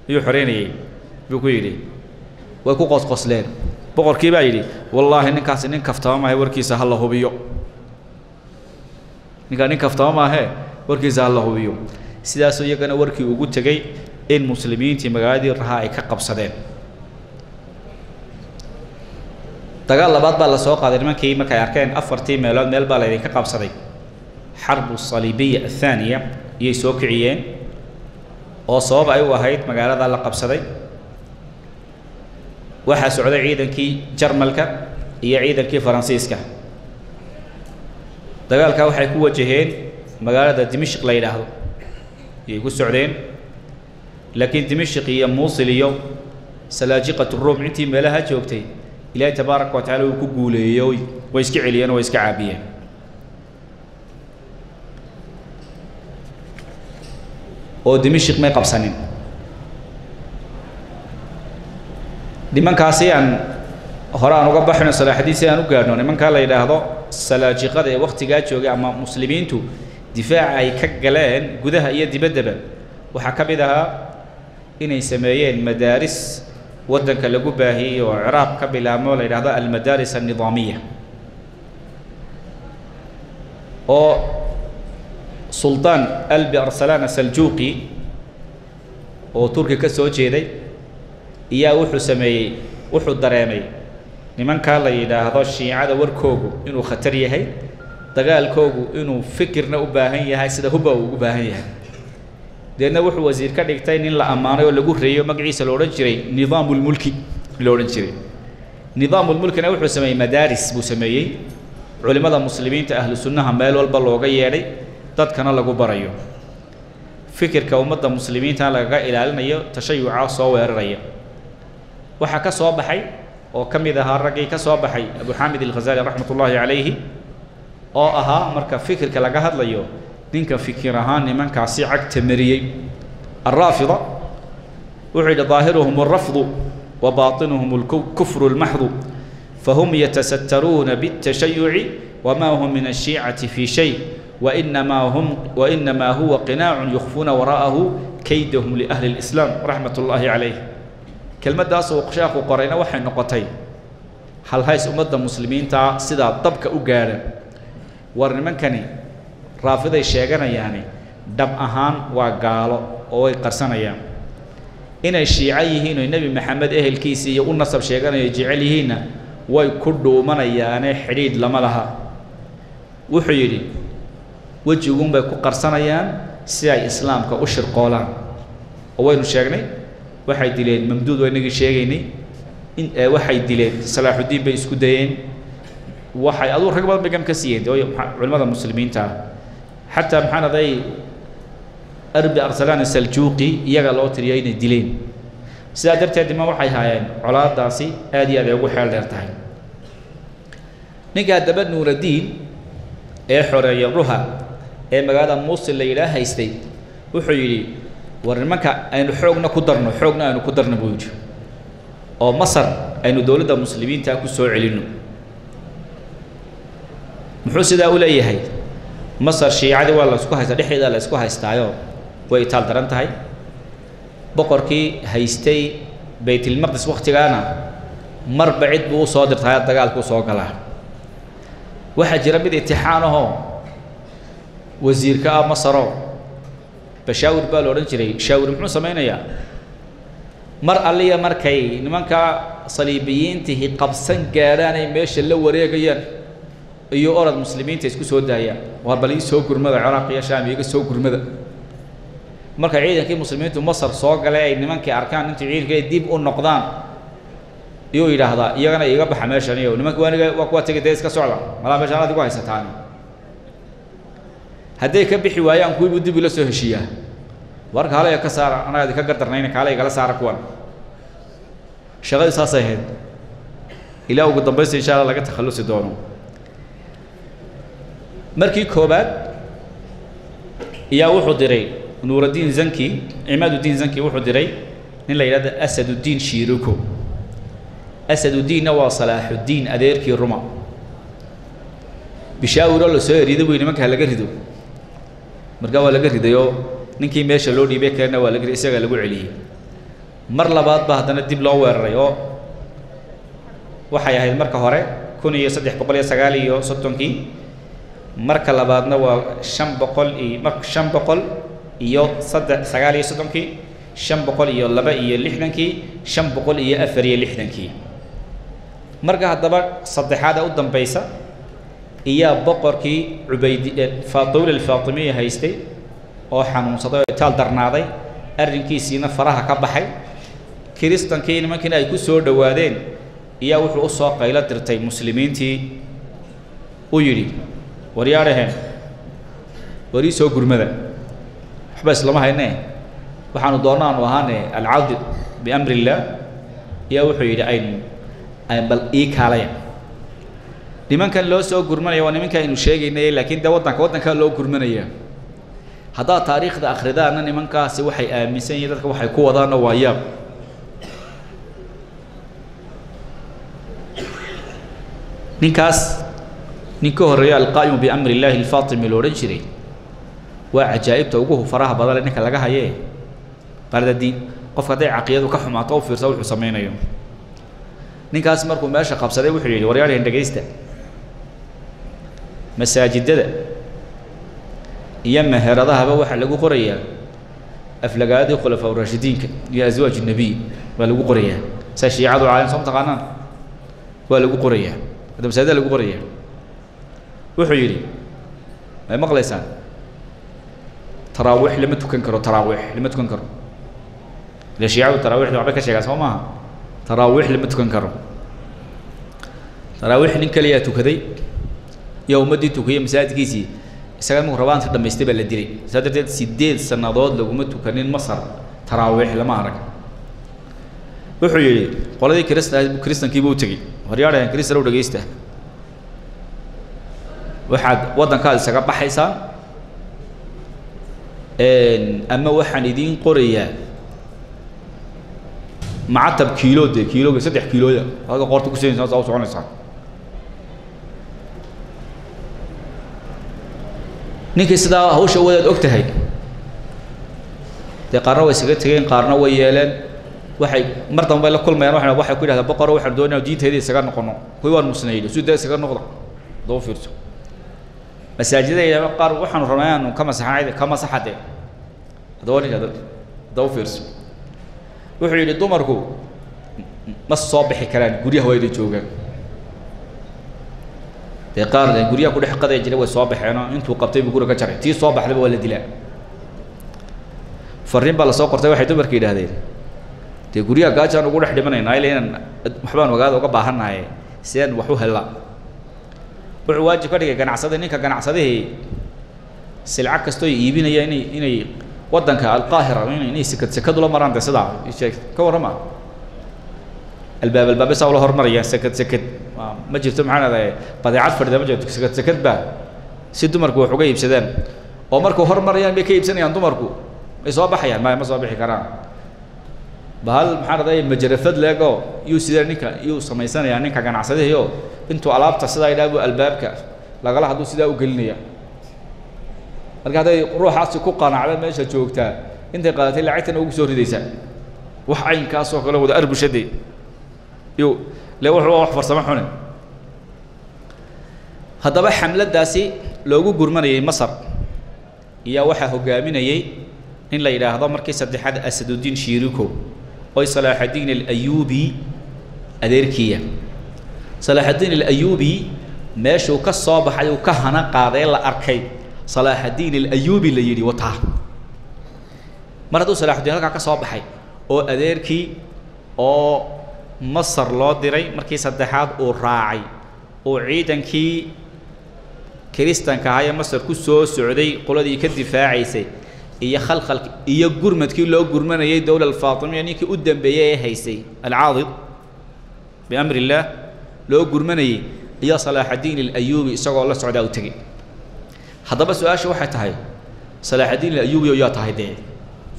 iyo xoreynayay buu ku yiri way ku qosqosleen boqorkii baa yiri wallahi ninkaas nin kaftama ma warkiisa hal hubiyo nin kaftama ma warkiisa hal hubiyo sidaas oo iyagana warkii ugu tagay in muslimiintii magaaladii raha ay ka qabsadeen dagaal labaad baa la soo qaaday nimankii markay arkeen afartii meelood meel baa la idin ka qabsaday xarbu salibiyya athaniya iyo soo kiciyeen oo sabab ay u ahayd magaalada la qabsaday waxa socday ciidankii Jarmalka iyo ciidankii Faransiiska dagaalka waxay ku wajaheen magaalada Dimashq la yiraahdo ay ku socdeen laakiin Dimashq iyo Mosul iyo salaajiqatu Rum intii meelaha joogtay Ilaahay tabaaraka wa taala uu ku guuleeyay way iska celiyeen way iska caabiyeen oo Dimashq may qabsanin nimankaasi aan horaan uga baxno salaaxdiisi aan u gaarno nimanka la yiraahdo salaajiqada ee waqtiga joogay ama muslimiintu difaac ay ka galeen gudaha iyo dibaddaba waxa ka mid ahaa inay sameeyeen madaaris wadanka lagu baahiyay oo Ciraaq ka bilaamo la yiraahdo al-madaaris an-nidaamiyya oo sultan Albi Arsalan Saljuqi oo Turkiga ka soo jeeday iyo wuxuu dareemay nimanka la yiraahdo shiicada warkoogu inuu khatar yahay dagaalkoogu inuu fikirna u baahan yahay sida huba uu u baahan yahay deedna wuxuu wasiir ka dhigtay nin la amaanay oo lagu reeyo magaciisa loo oran jiray nidaamul mulki loo oran jiray nidaamul mulkina wuxuu sameeyay madaaris buu sameeyay culimada muslimiinta ahlu sunnaha meel walba looga yeedhay dadkana lagu barayo fikirka ummadda muslimiinta laga ilaalinayo tashayuca soo weeraraya waxa ka soo baxay oo kamid ahaa ragay ka soo baxay Abu Hamid al-Ghazali rahmatullahi alayhi oo ahaa marka fikirka laga hadlayo ninka fikir ahaan nimankaasi cagta mariyay الرافضة وعد ظاهرهم الرفض وباطنهم الكفر المحض فهم يتسترون بالتشيع وما هم من الشيعة في شيء وإنما هو قناع يخفون وراءه كيدهم لأهل الإسلام رحمة الله عليه كلمة داس وقشاق وقرينا وحي نقطين هل هاي أمة المسلمين تا سدا طبك أجارا ورنمن كني رافضة الشيعة يعني دم أهان وقالوا أو قرصنا يعني إن الشيعيين النبي محمد أهل كيسي يقول نصب شيعة يجعلهن ويكردوا من يعني حريد لما لها وحيري وجههم بيكون قرصنا يعني سيا إسلام كأشر قولان وين الشيعة waxay dileen mamduud way naga sheegaynay in waxay dileen salaaxudiin bay isku dayeen waxay adu rag badan bay ka siiyeen culimada muslimiinta hatta maxanaday Arbi Arsalan Saljuqi iyaga loo tiriyay inay dileen sidaa darteed ma waxay haayeen colaadaasi aad iyo aad ugu xeel dheer tahay ninka daba Nuuruddin ee xoreeyay ruha ee magaalada Mosul la ilaa haystay wuxuu yiri warmanka aynu xoogna ku darno buu yiri oo Masar aynu dawladda muslimiinta ku soo celino muxuu sidaa u leeyahay Masar shiicada waa la isku haysta dhexdeeda la isku haystaayo way taal daran tahay boqorkii haystay Baytul Maqdis waqtigaana مر بعيد بو صادر هذا الدجال كو صوغلا واحد جرب امتحانه وزير كا مصر بشاور بالو رنجري شاور محو سمينيا مر عليا مركي نمانكا صليبيين تهي قبسن غارانay meesha la wareegayaan iyo orad muslimiinta isku soo daayaan war bal soo gurmada Ciraaq iyo Shaam iyaga soo gurmada marka ciidankii muslimiintu Masar soo galay ay nimankii arkaan intii ciidanka dib u noqdaan iyo yiraahdaa iyagana iga baxa meeshan iyo nimanka waaniga waa kuwa tagay iska socda mala meeshan aad igu haysataan haday ka bixi waayaan kuwi dib ula soo heshiiya warka halay ka saar anaga ka gardarnayna kale igala saar kuwan shaqada saasayd ilaa ugu dambeysay insha Allah laga takhalusi doono markii koobaad yaa wuxuu diray Nuruddin Zanki Imaduddin Zanki wuxuu diray nin la yiraahdo Asaduddin Shiruko Asaduddin waa Salahuddin adeerkii Roma bishaawiro la soo yiriiday way nimanka laga rido marka waa laga ridayo ninkii meesha loo dhiibay kana waa laga isaga lagu celiyay mar labaad ba hadana dib loo weeraray oo waxay ahayd marka hore 1339 marka labaadna waa 500 iyo marka 500 iyo 39 500 iyo 2 iyo 60 500 iyo 4 iyo 60 marka hadaba saddexaad u dambaysa iyo boqorkii Ubayd Faadil al-Faatimi haystay oo xanuunsaday taal darnaaday arrinkiisina faraha ka baxay kiristankii nimankii ay ku soo dhawaadeen iyo wuxuu soo qaylo dirtay muslimiintii u yiri waryaareen wari soo gurmada waxba islama haynay waxaanu doonaan u ahaanay al-aad bi amri Allah iyo wuxuu yiri ay bal ii kaalaya nimankan loo soo gurmanaya waa nimanka aynu sheegaynay laakiin wadanka loo gurmanaya hadaa taariikhda akhridaana nimankaasi waxay aaminsan yihiin dadka waxay ku wadaan waa yaab ninkaas ninka horeeya al-qaa'im bi amri Allah al-Faatimi loo rajiri waa ajaa'ibta ugu faraha badan ninka laga hayay qaladii qof haday aqeeyadu ka xumaato oo fiirso wuxuu sameeyo ninkaas markuu meesha qabsaday wuxuu yiri waryaareen dhageysta masaajidada iyo meheradaha waxa lagu qorayaa aflagaadii khulafaa ar-raashidiinka iyo azwaaj an-nabi waa lagu qorayaa saashiicadu caalan soo taqaanaan waa lagu qorayaa hada masaajidada lagu qorayaa wuxuu yiri ay maqlaysaan taraawih lama tukan karo la shiicadu taraawihda waxba ka sheegaa soo maaha taraawih lama tukan karo taraawih nin kaliya tukaday yawmadii tukay masaajidkiisii isaga mu rabaanta dhameystay baa la dilay sadarteed 8 sanadood laguma tukanin Masar taraawih lama arag wuxuu yiri qoladii kristankii buu tagay horyaareen kristan u dhageysta waxaad wadanka isaga baxaysaa ama waxaan idin qorayaa معتب كيلو دي كيلو 3 كيلو يا هذا قرط كوسين ساعه soconaysa ninkii sida hawsha wadaad ogtahay qaarna way isaga tageen qaarna way yeeleen waxay mar dambe la kulmayaan waxay ku yiraahdaan boqor waxaan doonayaa diinteeda isaga noqono kuwii waan musnaydo sida isaga noqdo doo fiirso masaajidada qaar waxaan rabnaa kama saxade adooniga doo fiirso wuxuu yiri dumarku ma soo bixi karaan guriyaha way joogaan qaar guriyaha ku dhex qaday jiray way soo baxeen intuu qabtay guriga ka jaray tii soo baxday waa la dilaa fariin baa la soo qortay waxay dumarkii yiraahdeen guriyaha gaajaan ugu dhex dhimanayna ilaan waxbaan wagaad uga baahanahay seen wax u hela wuxuu waajib ka dhigay ganacsade ninka ganacsadihii silca kasto iibinaya inay wadanka al-Qaahira inay sakad la maraan sida ka warama albaab sawla hormaraya sakad ma jirto macnaheedu badeecad farda ma jirto sakad ba si dumarku wax uga iibsadaan oo markuu hormarayaan bay ka iibsanayaan dumarku ay soo baxayaan ma soo bixi karaan bahal maxaaraday majarafad leego yu sida ninka yu sameeysanaya ninka ganacsadayo intuu alaabta sida ay dhaabo albaabka lagala haduu sida u gelinaya marka haday ruuxaasi ku qanacda meesha joogta intay qaadatay lacagtan ugu soo ridaysa wax aynkaas oo kale wada arbushaday لو هو وحفر سمحونه هذا بحملة داسي لو جرماني مصر يا وحى هجاميني إن لا إله هذا مركز الاتحاد أسد الدين شيركو أي صلاح الدين الأيوبي أديركية صلاح الدين الأيوبي ماشوا كالصباح وكهنا قاضي لا أركي صلاح الدين الأيوبي اللي يري وطه مرة صلاح الدين هذا كالصباح أو أديركي أو مصر لا دري مركز الاتحاد أو راعي أو عيدا كي كريستان كهاي مصر كسو سعودي قلدي كدفاعي سي إيا خلق إيا جرمت كي لو جرمنا يي الدولة الفاطمية يعني كي قدام بيا هيسي العاضد بأمر الله لو جرمنا يي إيا صلاح الدين الأيوبي سقى الله سعودي أو تجي هذا بس سؤال شو حتى هاي صلاح الدين الأيوبي ويا تهاي ده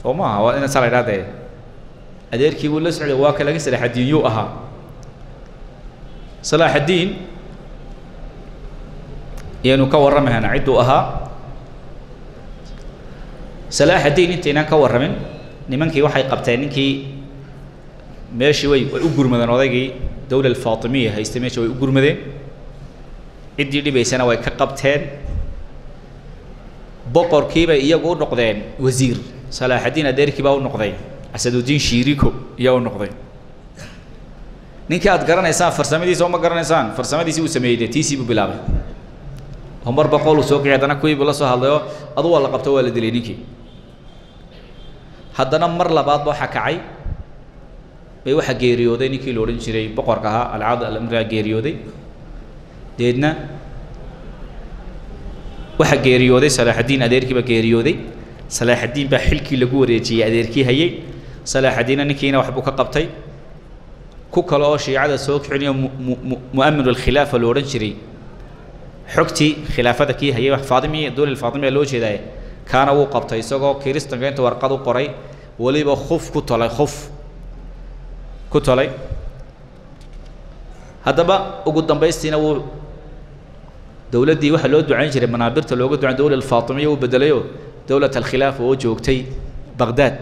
وما هو أنا صار هذا أدير كي ولا سعودي واكل صلاح الدين يوها صلاح الدين يعني كورمها نعدو أها صلاح الدين انتنا كورمن نمنكي waxay qabteen ninkii meeshii way u gurmadeen odaygii dawladda Faatimiya haystay meeshii way u gurmadeen cidii dhibaysana way ka qabteen boqorkiiba iyagu u noqdeen wasiir Salaah الدين adeerkii baa u noqday Asaduddin Shiriko yaa u noqday ninkii aad garanaysaan farsamadiisa ma garanaysaan farsamadiisa uu sameeyay tiisi buu bilaabay همبر بقول سوق عندنا كوي بلا سو هذا أضو ولا قبته ولا دلينيكي هذا مر لبعض بحكاي بيوح جيريودي نيكي لورين شري بقر كها العادة الأمر جيريودي ديدنا وح جيريودي صلاح الدين أديركي بجيريودي صلاح الدين بحلكي لجوري جي أديركي هي صلاح الدين نيكينا وحبوك قبتي كوكالوشي عدد سوق يعني مؤمن الخلافة لورين شري حكتي خلافتك هي فاطمي دول الفاطمية لو جداي كان أبو قبطي سقى كريستن كانت ورقة قري ولي بخوف كتلي خوف كتلي هذا بقى وقدام بيستين أو دولة دي واحد لو دعين جري منابرت لو قد عند دولة الفاطمية وبدليو دولة الخلافة وجوكتي بغداد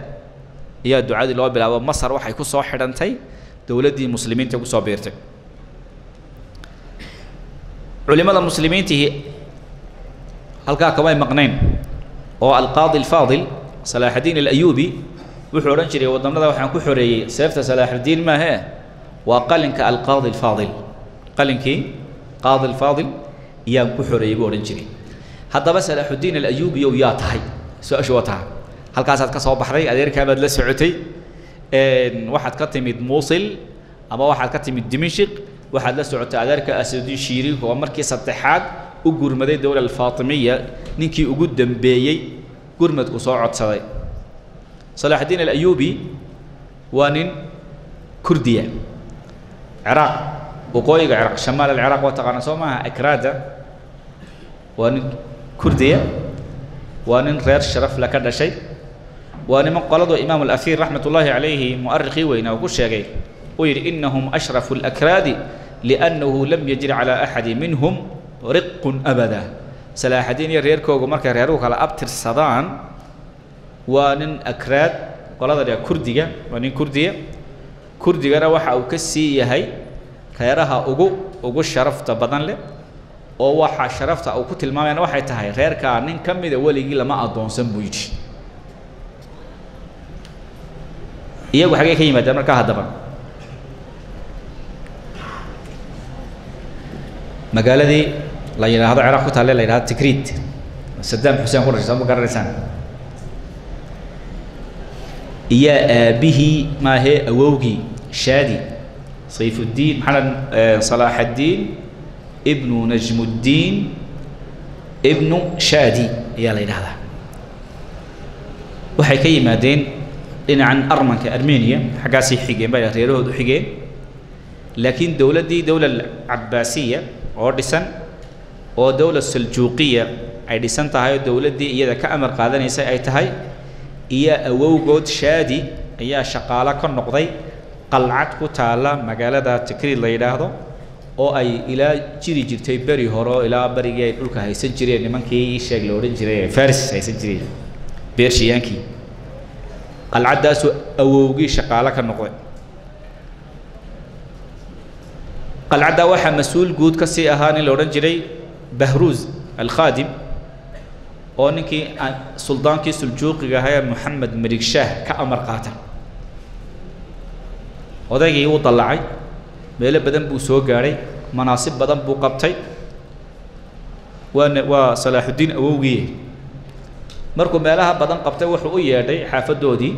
يا دعاء الله بلا مصر واحد يكون صاحر أنتي دولة دي مسلمين تكون صابرتك علماء المسلمين تهي هلكا كمان مقنين أو القاضي الفاضل صلاح الدين الأيوبي وحورن شري وضمنا ذا وحنا كحوري سيفت صلاح الدين ما هي وقالنك القاضي الفاضل قالنك قاضي الفاضل يا كحوري بورن شري هذا بس صلاح الدين الأيوبي ويا تهي سؤال شو تها هلكا سات كصوب بحري أدير كابد لسعوتي واحد كتمد موصل أما واحد كتمد دمشق واحد لسعوت أدارك أسدين شيري هو مركز الاتحاد وجرمد الدولة الفاطمية نيكي وجود بيي جرمد وصاعد صدي صلاح الدين الأيوبي وانين كردية عراق وقوي العراق شمال العراق وتقنا سوما أكرادا وانين كردية وانين غير شرف لك شيء وانين قالوا إمام الأثير رحمة الله عليه مؤرخي وينه وكل شيء وير إنهم أشرف الأكراد لأنه لم يجري على أحد منهم رق أبدا صلاح الدين يريركو ومركا ريروك على أبتر الصدان وانن أكراد قال ذا كردية وانن كردية روح أو كسي يهي خيرها أجو شرفت بدن له أو وح شرفت أو كتل ما يعني واحد تهاي غير كأنن كم إذا ولي جل ما أدون سنبويج يجوا حاجة كي يمدى مركا هذا بقى مقالة دي لا يلا هذا عراق تعالى لا يلا تكريت صدام حسين قرش سامو قررسان يا به ما هي أووجي شادي سيف الدين محمد صلاح الدين ابن نجم الدين ابن شادي يا ليلى هذا وحكي مادين إن عن أرمن كأرمينيا حقاسي حجين بقى غيره حجين لكن دولة دي دولة العباسية أوردسن أو دولة السلجوقية أي دسن تهاي الدولة دي إذا كأمر قادني سي أي تهاي إيا أووجود شادي إيا شقالة كالنقضي قلعت كتالا مقالة تكرير ليلى هذا أو أي إلى جري جرتي بري هرو إلى بري جاي يقولك هاي سجري نمان كي شغل أورين جري فارس هاي سجري بيرشيانكي العداس أووجي شقالة كالنقضي qalcadda waxaa mas-uul guud ka sii ahaa nin la odhan jiray bahruuz alkhaadim oo ninkii suldaankii suljuuqiga ahaa ee moxamed maligshaah ka amar qaata odaygii wuu dallacay meelo badan buu soo gaadhay manaasib badan buu qabtay waa salaaxuddiin awowgii markuu meelaha badan qabtay wuxuu u yeedhay xaafadoodii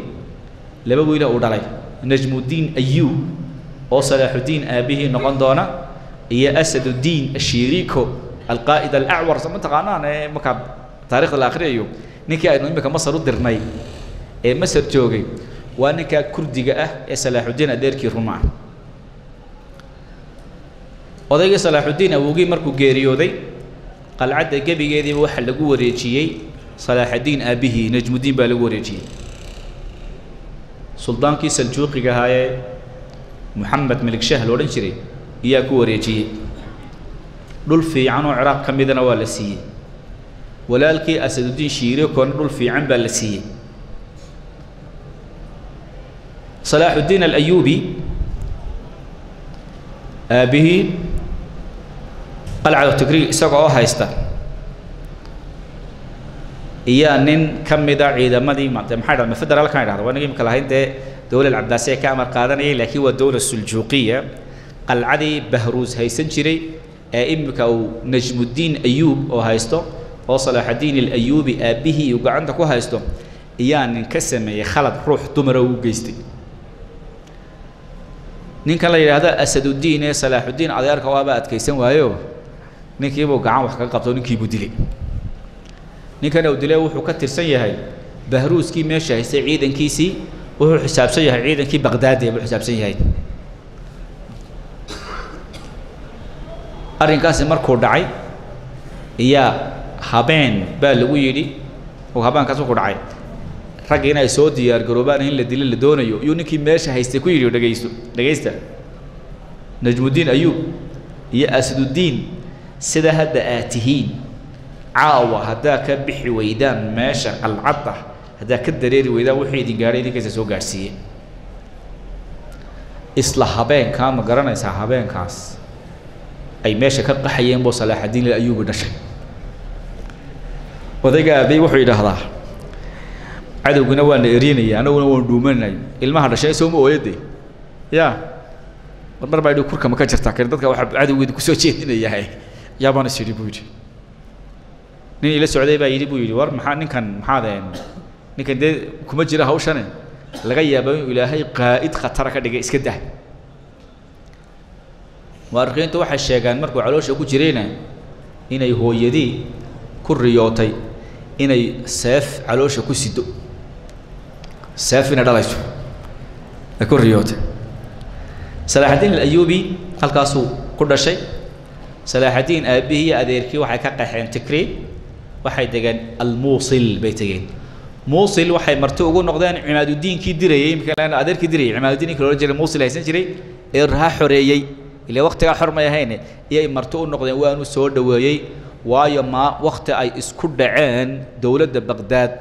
laba wiila uu dhalay najmuddiin ayuub oo salaaxuddiin aabihii noqon doona iyo asaduddiin ashiiriiko alqaa'id alacwar ma taqaanaan ee markaa taariikhda la akhriyayo ninkii aynu imika masar u dirnay ee masar joogay waa ninkaa kurdiga ah ee salaaxuddiin adeerkii ruma ah odaygii salaaxuddiin awowgii markuu geeriyooday qalcadda gebigeediiba waxaa lagu wareejiyey salaaxuddiin aabihii najmuddiin baa lagu wareejiyey suldaankii saljuuqiga ahaa ee moxamed maligshaah la odhan jiray ayaa ku wareejiyey dhul fiican oo ciraaq ka midana waa la siiyey walaalkii asaduddiin shiirikoona dhul fiican baa la siiyey salaaxuddiin alayuubi aabihii qalcadu tigriig isaga oo haysta iyaa nin ka mida ciidamadii maxay dhahdaa federaalkan idhahda waa niga imika lahayn dee dowla alcabaasiya ka amar qaadanayay laakiin waa dowla suljuuqiya qalcadii bahruus haysan jiray ee imika uu najmuddiin ayuub oo haysto oo salaaxuddiin alayuubi aabihii uu gacanta ku haysto iyaa nin ka sameeyey khalad ruux dumara u geystay ninkan la yidhaahdo asaduddiin ee salaaxuddiin adeerka waaba adkaysan waayo ninkiibuu gacan wax kaga qabto ninkiibuu dilay ninkan uu dilay wuxuu ka tirsan yahay bahruuskii meesha haystay ciidankiisii wuxuu xisaabsan yahay ciidankii baqdaadi buu xisaabsan yahay arrinkaasi markuu dhacay iyaa habeen baa lagu yidhi oo habeenkaas wuxuu dhacay ragga inay soo diyaar garoobaan in la dilo la doonayo iyo ninkii meesha haystay ku yidhi dhagaysta najmuddiin ayuub iyo asaduddiin sida hadda aad tihiin caawa haddaa ka bixi weydaan meesha qalcadda haddaa ka dareeri weydaan wuxuu idin gaadhay idinkaysa soo gaadhsiiye isla habeenkaa ma garanaysaa habeenkaas ay meesha ka qaxayeen buu salaaxuddiin alayuubi dhashay odayga aabay wuxuu yidhaahdaa cadowguna waa na erinaya anaguna waan dhuumanay ilmaha dhashay sooma ooyade ya mar baa idhi kurka ma ka jirtaa kan dadka waxa cadowgeeda kusoo jeedinayahay yaabaan is yidhi buu yidhi nin ila socday baa yidhi buu yidhi war maxaa ninkan dee kuma jira hawshane laga yaabo inuu ilaahay qaa'id khatara ka dhigay iska dah mu'arikhiintu waxay sheegaan markuu caloosha ku jirayna inay hooyadii ku riyootay inay seef caloosha ku sido seef inay dhalayso ay ku riyootay salaaxuddiin alayuubi halkaasuu ku dhashay salaaxuddiin aabihii iyo adeerkii waxay ka qaxeen tikriig waxay degeen almuusil bay tegeen muusil waxay marti ugu noqdeen cimaaduddiinkii dirayey imika adeerkii dirayey cimaaduddiin ninkii loola jiray muusil haysan jiray ee raha xoreeyey ilaa waqtigaa xor may ahayne iyay marti u noqdeen waanu soo dhoweeyey waayo waqti ay isku dhaceen dowladda baqdaad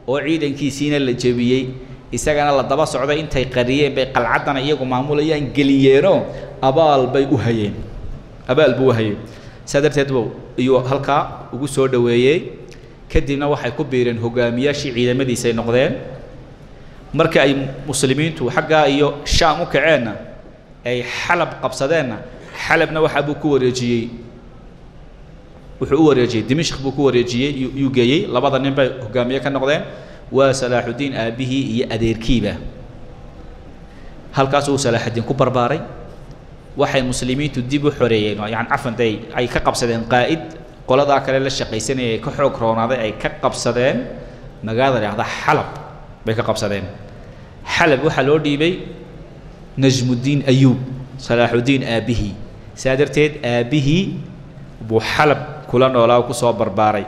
oo ciidankiisiina la jebiyey isagana la daba socday intay qariyeen bay qalcaddana iyagu maamulayaan geliyeenoo abaal bay u hayeen abaal buu u hayay saa darteed buu iyuu halkaa ugu soo dhoweeyey kadibna waxay ku biireen hogaamiyaashii ciidamadiisay noqdeen marka ay muslimiintu xaggaa iyo shaam u kaceenna ay xalab qabsadeenna xalabna waxaa buu ku wareejiyey wuxuu u wareejiyey dimashq buu ku wareejiyey yuu geeyey labada nin bay hogaamiye ka noqdeen waa salaaxuddiin aabihii iyo adeerkiiba halkaasuu salaaxuddiin ku barbaaray waxay muslimiintu dib u xoreeyeen yani cafan day ay ka qabsadeen qaa'id qoladaa kale la shaqaysanayay ka xoog roonaaday ay ka qabsadeen magaalada la yidhahda xalab bay ka qabsadeen xalab waxaa loo dhiibay najmuddiin ayuub salaaxuddiin aabihii saa darteed aabihii buu xalab kula noolaa ku soo barbaaray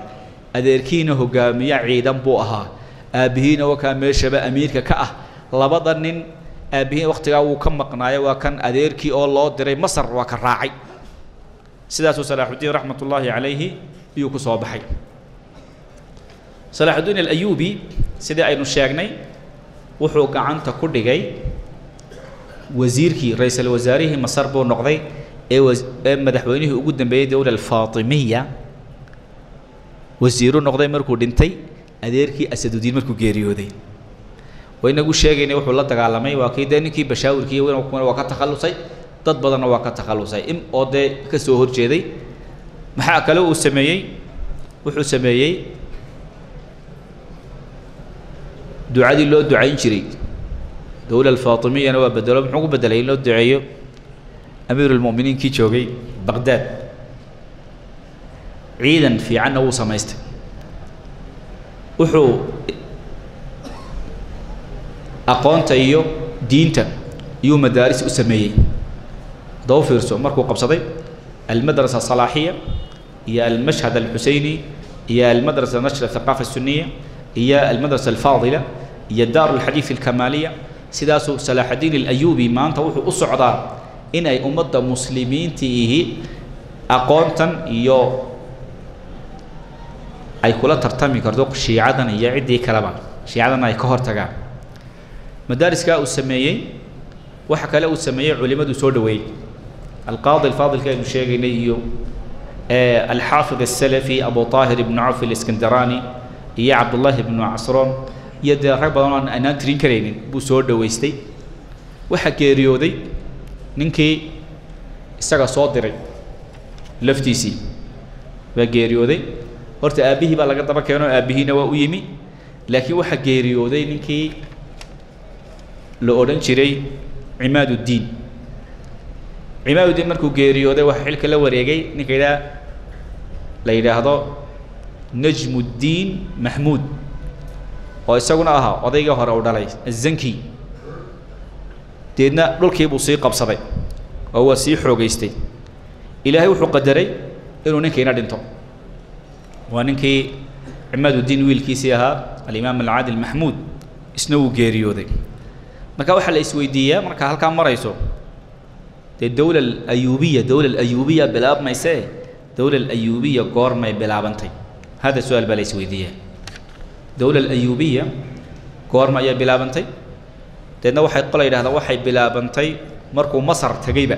adeerkiina hogaamiye ciidan buu ahaa aabihiina wakaa meeshaba amiirka ka ah labada nin aabihiin waqtigaa wuu ka maqnaayo waa kan adeerkii oo loo diray masar waa ka raacay sidaasuu salaaxuddiin raxmatullaahi calayhi iyuu ku soo baxay salaaxuddiin alayuubi sidii aynu sheegnay wuxuu gacanta ku dhigay wasiirkii ra-iisul wasaarihii masar buu noqday madaxweynihii ugu dambeeyay dawla alfaatimiya wasiiru noqday markuu dhintay adeerkii asadudiin markuu geeriyooday waynagu sheegaynay wuxuu la dagaalamay waa kii ninkii bashaawirkii waa ka takhalusay dad badanna waa ka takhalusay oo dee ka soo horjeeday maxaa kale uu sameeyey wuxuu sameeyey ducadii loo ducayn jiray dawla alfaatimiyana waa bedelo muxuu ku bedelay in loo duceeyo amiir almu'miniin kii joogay baqdaad ciidan fiicanna wuu samaystay wuxuu aqoonta iyo diinta iyo madaaris u sameeyey doo fiirso markuu qabsaday almadrasa salaaxiya iyo almashhad alxuseyni iyo almadrasa nashr athaqaafa السنية iyo almadrasa alfaadila iyo daar alxadiid alkamaaliya sidaasuu salaaxudiin alayuubi maanta wuxuu u socdaa in ay ummadda muslimiintiihi aqoontan iyo ay kula tartami karto shiicadan iyo ciddii kaleba shiicadana ay ka hortagaan madaariska uu sameeyey waxa kale uu sameeyey culimadu soo dhaweeyey alqaadi alfaadilka aynu sheegaynay iyo alxaafid السلفي أبو طاهر بن عوف الإسكندراني iyo cabdullaahi ibnu casroon iyo dee rag badan oo aanaan tirin karaynin buu soo dhaweystay waxaa geeriyooday ninkii isaga soo diray laftiisii baa geeriyooday horta aabbihii baa laga daba keeno aabbihiina waa u yimi laakiin waxaa geeriyooday ninkii la odhan jiray cimaaduddiin cimaaduddiin markuu geeriyooday waxaa xilka la wareegay ninka la yidhaahdo نجم الدين محمود ويسقون أضيق هرا ودلعي الزنكي تيدنا دول كيبو سي قبصدي وهو سي حوجيستي إلهي وحو قدري إنه نكي ندنتو ونكي عماد الدين ويل كيسيها الإمام العادل محمود اسنو جيريودي مركا وحا الإسويدية مركا هل كان مريسو الدولة الأيوبية بلاب ما يساي الدولة الأيوبية قور ما بلابنتي هذا السؤال بلا سويدية الدولة الأيوبية كورما يا بلابنتي لأنه واحد قال هذا واحد بلابنتي مركو مصر تجيبه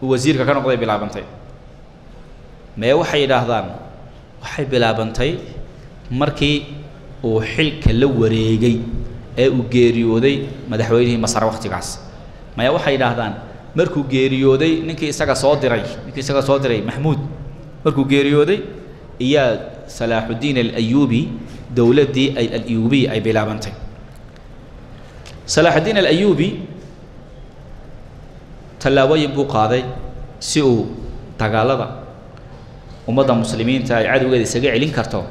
ووزير كانوا قضي بلابنتي ما واحد هذا واحد بلابنتي مركي وحلك لوريجي وجيريودي مدحوينه مصر وقت قاس ما واحد هذا مركو جيريودي نكى سجا صادري محمود مركو جيريودي إياه صلاح الدين الأيوبي دولة دي الأيوبي أي بلابنتي صلاح الدين الأيوبي تلاوي يبقى قاضي سئو تقالدا ومضى مسلمين تاي عادوا قد يسجع لين كرتو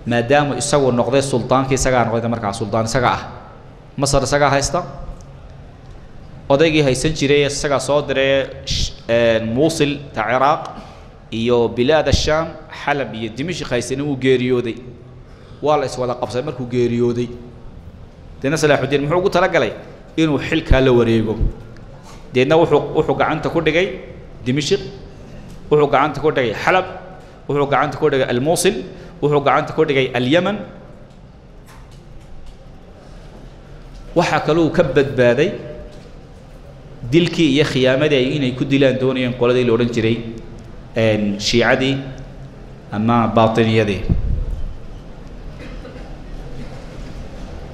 ما دام يسووا النقضي السلطان كي سجع نقضي مركع سلطان سجع مصر سجع هيستا أضيجي هيسن شريه سجع صادر موصل تعراق iyo bilaad الشام حلب iyo dimashq haysan uu geeriyooday waa la iswada qabsay markuu geeriyooday deena salaaxudiin muxuu ugu talagalay inuu xilka la wareego deena wuxuu gacanta ku dhigay dimashq wuxuu gacanta ku dhigay xalab wuxuu gacanta ku dhigay al-Mosul wuxuu gacanta ku dhigay al-Yaman waxa kale uu ka badbaaday dilkii iyo khiyaamadii inay ku dilaan doonayeen qoladii la oran jiray شيعتي أما باطنية دي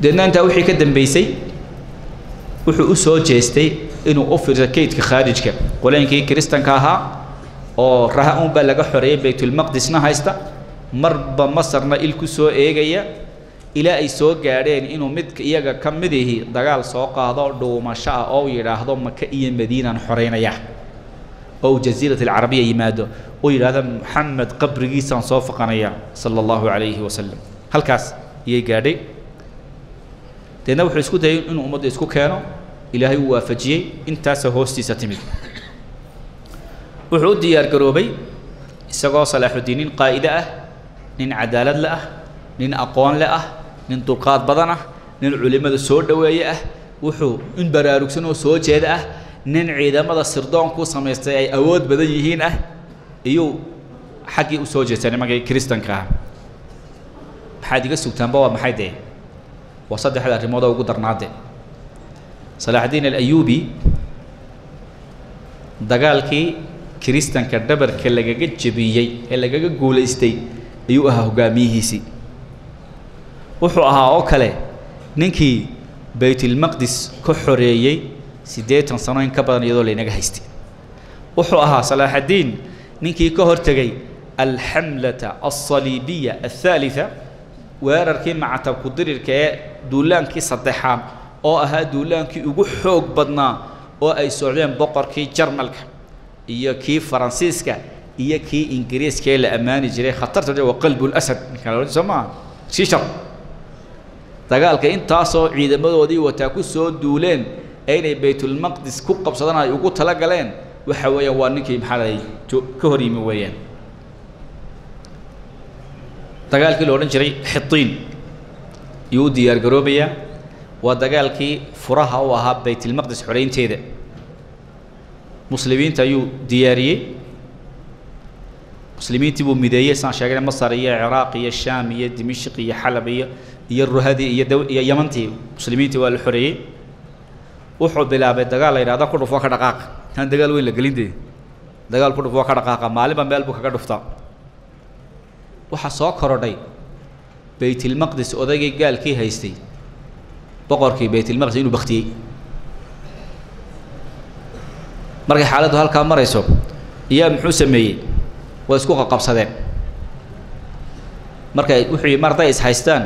دينا أنت وحي كدن بيسي وحي أسو جيستي إنو أوفر زكيت كخارج كا قولين كي كريستان كاها أو رها بلغ حرية بيت المقدس نهايستا مربى مصرنا إلكو سو إيغايا إلى أي سو غارين إنو مدك إيغا كم مديه دغال سوقا هذا دو ما شاء أو يراهدو مكة إيا مدينة حرين يا أو جزيرة العربية يمادو ويل هذا محمد قبر جيسان صوفقنا صلى الله عليه وسلم هل كاس يجاري تنوح يسكت إنه أمد يسكت كانوا إلهي وافجيه أنت سهوستي ستمد وحود ديار قروبي سقى صلاح الدين قائدة نين عدالة له نين أقوان له نين طرقات بدنه نين علماء السود دوية وحو إن براروكسن وسود جده نين عيدما السردان كو سميستي أود بديهين iyo xaqii u soo jeestay magay kristanka xadiga sugtaanba waa maxay de waa saddexda arrimood ugu darnaade Salaah Diin al-Ayyubi dagaalkii kiristanka dhabarka lagaga jabiyey ee lagaga guulaystay ayuu ahaa hogaamiyihiisii wuxuu ahaa oo kale ninkii baytulmaqdis ka xoreeyey 80 sano in ka badan iyadoo laynaga haystay wuxuu ahaa salaaxaddiin ninkii ka hortagay alxamlata alsaliibiya athalitha weerarkii macatabku dirirka ee duulaankii saddexaad oo ahaa duulaankii ugu xoog badnaa oo ay socdeen boqorkii jarmalka iyo kii faransiiska iyo kii ingiriiska ee la ammaani jiray khatarta waa qalbul asad kala soma shishar dagaalka intaasoo ciidamadoodii wataa ku soo duuleen aynay baytulmaqdis ku qabsadaan ay ugu tala galeen waxa weeyaan waa ninkii maxalay ka hor yimi weeyaan dagaalkii loo odhan jiray xitiin yuu diyaar garoobaya waa dagaalkii furaha u ahaa baytulmaqdis xoreynteeda muslimiinta ayuu diyaariyey muslimiintii buu mideeyey saan sheegay masar iyo ciraaq iyo shaam iyo dimashq iyo xalab iyo ruhadi iyo yamantii muslimiintii waa la xoreeyey wuxuu bilaabay dagaal la yiraahdo ku dhufo ka dhaqaaq tan dagaal weyn la gelintay dagaal ku dhufo ka dhaqaaqa maalinba meel buu kaga dhuftaa waxa soo korodhay baytulmaqdis odaygii gaalkii haystay boqorkii baytulmaqdis inuu baqtiyay markay xaaladdu halkaa marayso iyo muxuu sameeyey waa isku qabsadeen markay wuxuu marday is haystaan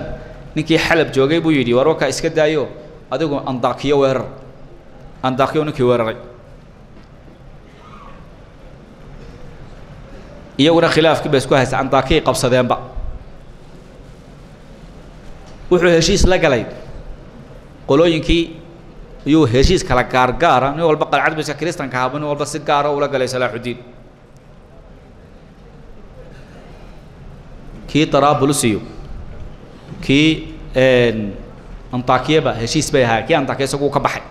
ninkii xalab joogay buu yidhi war warka iska daayo adigu andaakiyo weerar andaakiyo ninkii weeraray iyaguna khilaafkii bay isku haystaan andaakiyo qabsadeenba wuxuu heshiis la galay qolooyinkii ayuu heshiis kala gaargaara nin walba qalcad biska kiristanka ahaa nin walba si gaara ula galay salaaxudiin kii Tarabulusiyo kii Antakiyaba heshiis bay ahaa kii Antakiya isagu ka baxay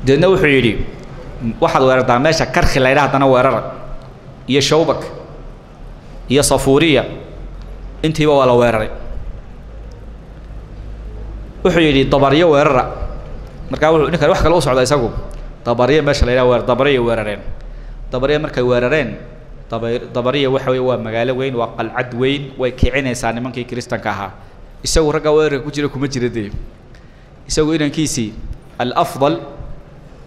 deedna wuxuu yidhi waxaad weerartaa meesha karkhi la yidhaah haddana weerara iyo shawbak iyo safuuriya intiiba waa la weeraray wuxuu yidhi dabariyo weerara markaa wuxuu ninkan wax kale u socda isagu dabariyo meesha la yidhaah weer dabariyo weerareen dabariyo markay weerareen dabariyo waxa weeye waa magaalo weyn waa qalcad weyn way kicinaysaa nimankii kiristanka ahaa isagu ragga weerarka ku jira kuma jira dee isagu inankiisii al-afdal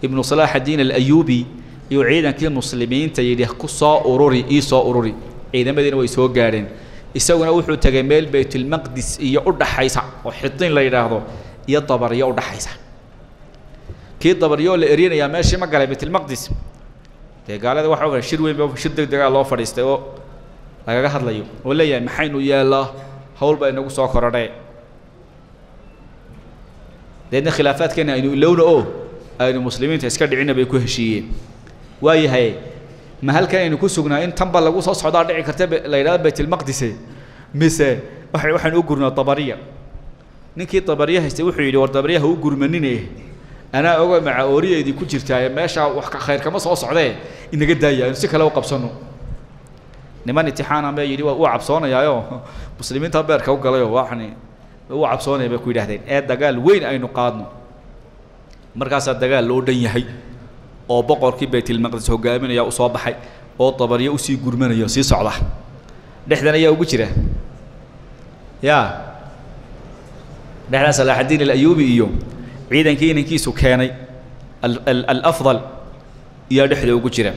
ibnu salaah ad-diin al-ayubi iyo ciidankii muslimiinta yidhi ku soo ururi ii soo ururi ciidamadiina way soo gaareen isaguna wuxuu tagay meel baytulmaqdis iyo u dhaxaysa oo xitiin la yiraahdo iyo dabariyo u dhaxaysa kii dabariyo la erinayaa meeshii ma galay baytulmaqdis gaalada waxa uu shir weyn oo shir degdeg ah loo fadhiistay oo lagaga hadlayo oo leeyahay maxaynu yeelaa hawl baa inagu soo korodhay deedna khilaafaadkeena aynu ilowna oo aynu muslimiinta iska dhicina bay ku heshiiyeen waayahay ma halkan aynu ku sugnaa in tanba lagu soo socdaa dhici karta la yiraahdo baytulmaqdis mise waxaan u gurnaa dabariya ninkii dabariya haystay wuxuu yidhi war dabariyaha u gurmanine أنا أقول مع أوريه دي كتير ماشى وح خير كم صوص عداه إنك دايا نسيك لو قبصنه نمان امتحان ما يجري وعب صانع يا مسلمين تبارك وقال يا واحد وعب صانع بكوي ده دجال وين أي نقادنا مركز الدجال لو دنيا هي أو بقر كي بيت المقدس هو جاي من يا أصاب حي أو طبري أسي جرمان يا سي صعلة نحن يا وجرة يا نحن صلاح الدين الأيوبي يوم عيداً كين كيسو كاني الأفضل يا دحده ugu jira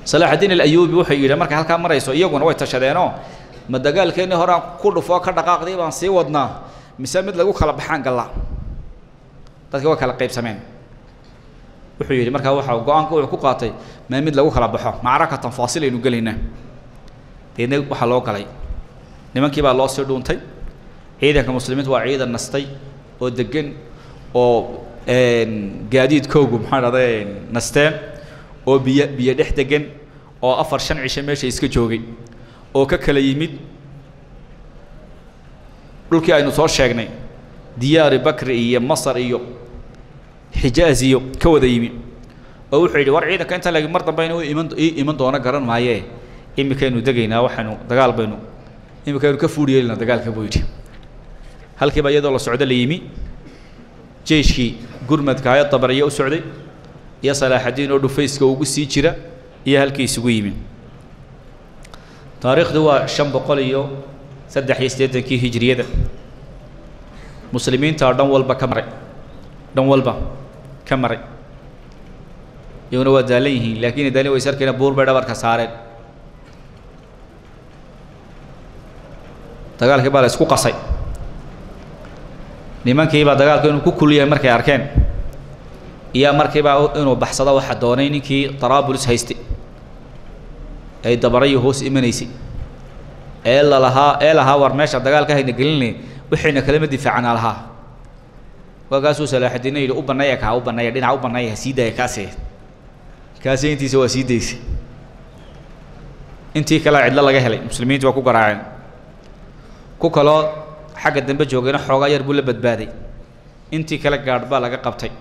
صلاح الدين الأيوبي wuxuu yiri marka halka marayso iyaguna way tashadeeno ma dagaalkeena hore ku dhufo ka dhaqaaqday baan sii wadnaa mise mid lagu kala baxaan galaa dadka waa kala qaybsameen wuxuu yiri marka waxa go'aanka uu ku qaatay ma mid lagu kala baxo macraka tanfaasil aynu galayna deedna waxa loo galay nimankii baa loo soo dhuuntay ciidanka muslimiintu waa ciidan nastay oo degan oo gaadiidkoogu maxaa dhahday nasteen oo biyo dhex degan oo 4-5 cisho meesha iska joogay oo ka kala yimid dhulkii aynu soo sheegnay diyaar bakri iyo masar iyo xijaaz iyo ka wada yimid oo wuxuu yidhi war ciidanka inta laga mar dambe inuu iman doono garan maayee imikaynu degaynaa waxaanu dagaal baynu imikaynu ka fuudhiyeelna dagaalka buu yidhi halkii baa iyadoo la socdo la yimi jeeshkii gurmad kaaya Tabariya u socday iyo Salaaxadiin oo dhufayska ugu sii jira iyo halkii isugu yimid taariikhdu waa 583 hijriyada muslimiinta dhan walba ka maray iyaguna waa daalan yihiin laakiin daali way sarkina buur bay dhabarka saareen dagaalkii baa la isku qasay nimankii baa dagaalka inuu ku kuliyay markay arkeen iyo markii baa inuu baxsado waxa doonay ninkii Taraabulis haystay ay Dabarayo hoos imanaysi ee lahaa war meesha dagaalka hayna gelinay wixina kala difaacan lahaa wagaasuu Salaaxadiin yiri u banaya dhinaca u banaya siiday kaasi intiisa waa siideysay intii kala cidla laga helay muslimiintu waa ku garaaceen ku kala xagga dambe joogayna xoogaa yar buu la badbaaday intii kala gaadh baa laga qabtay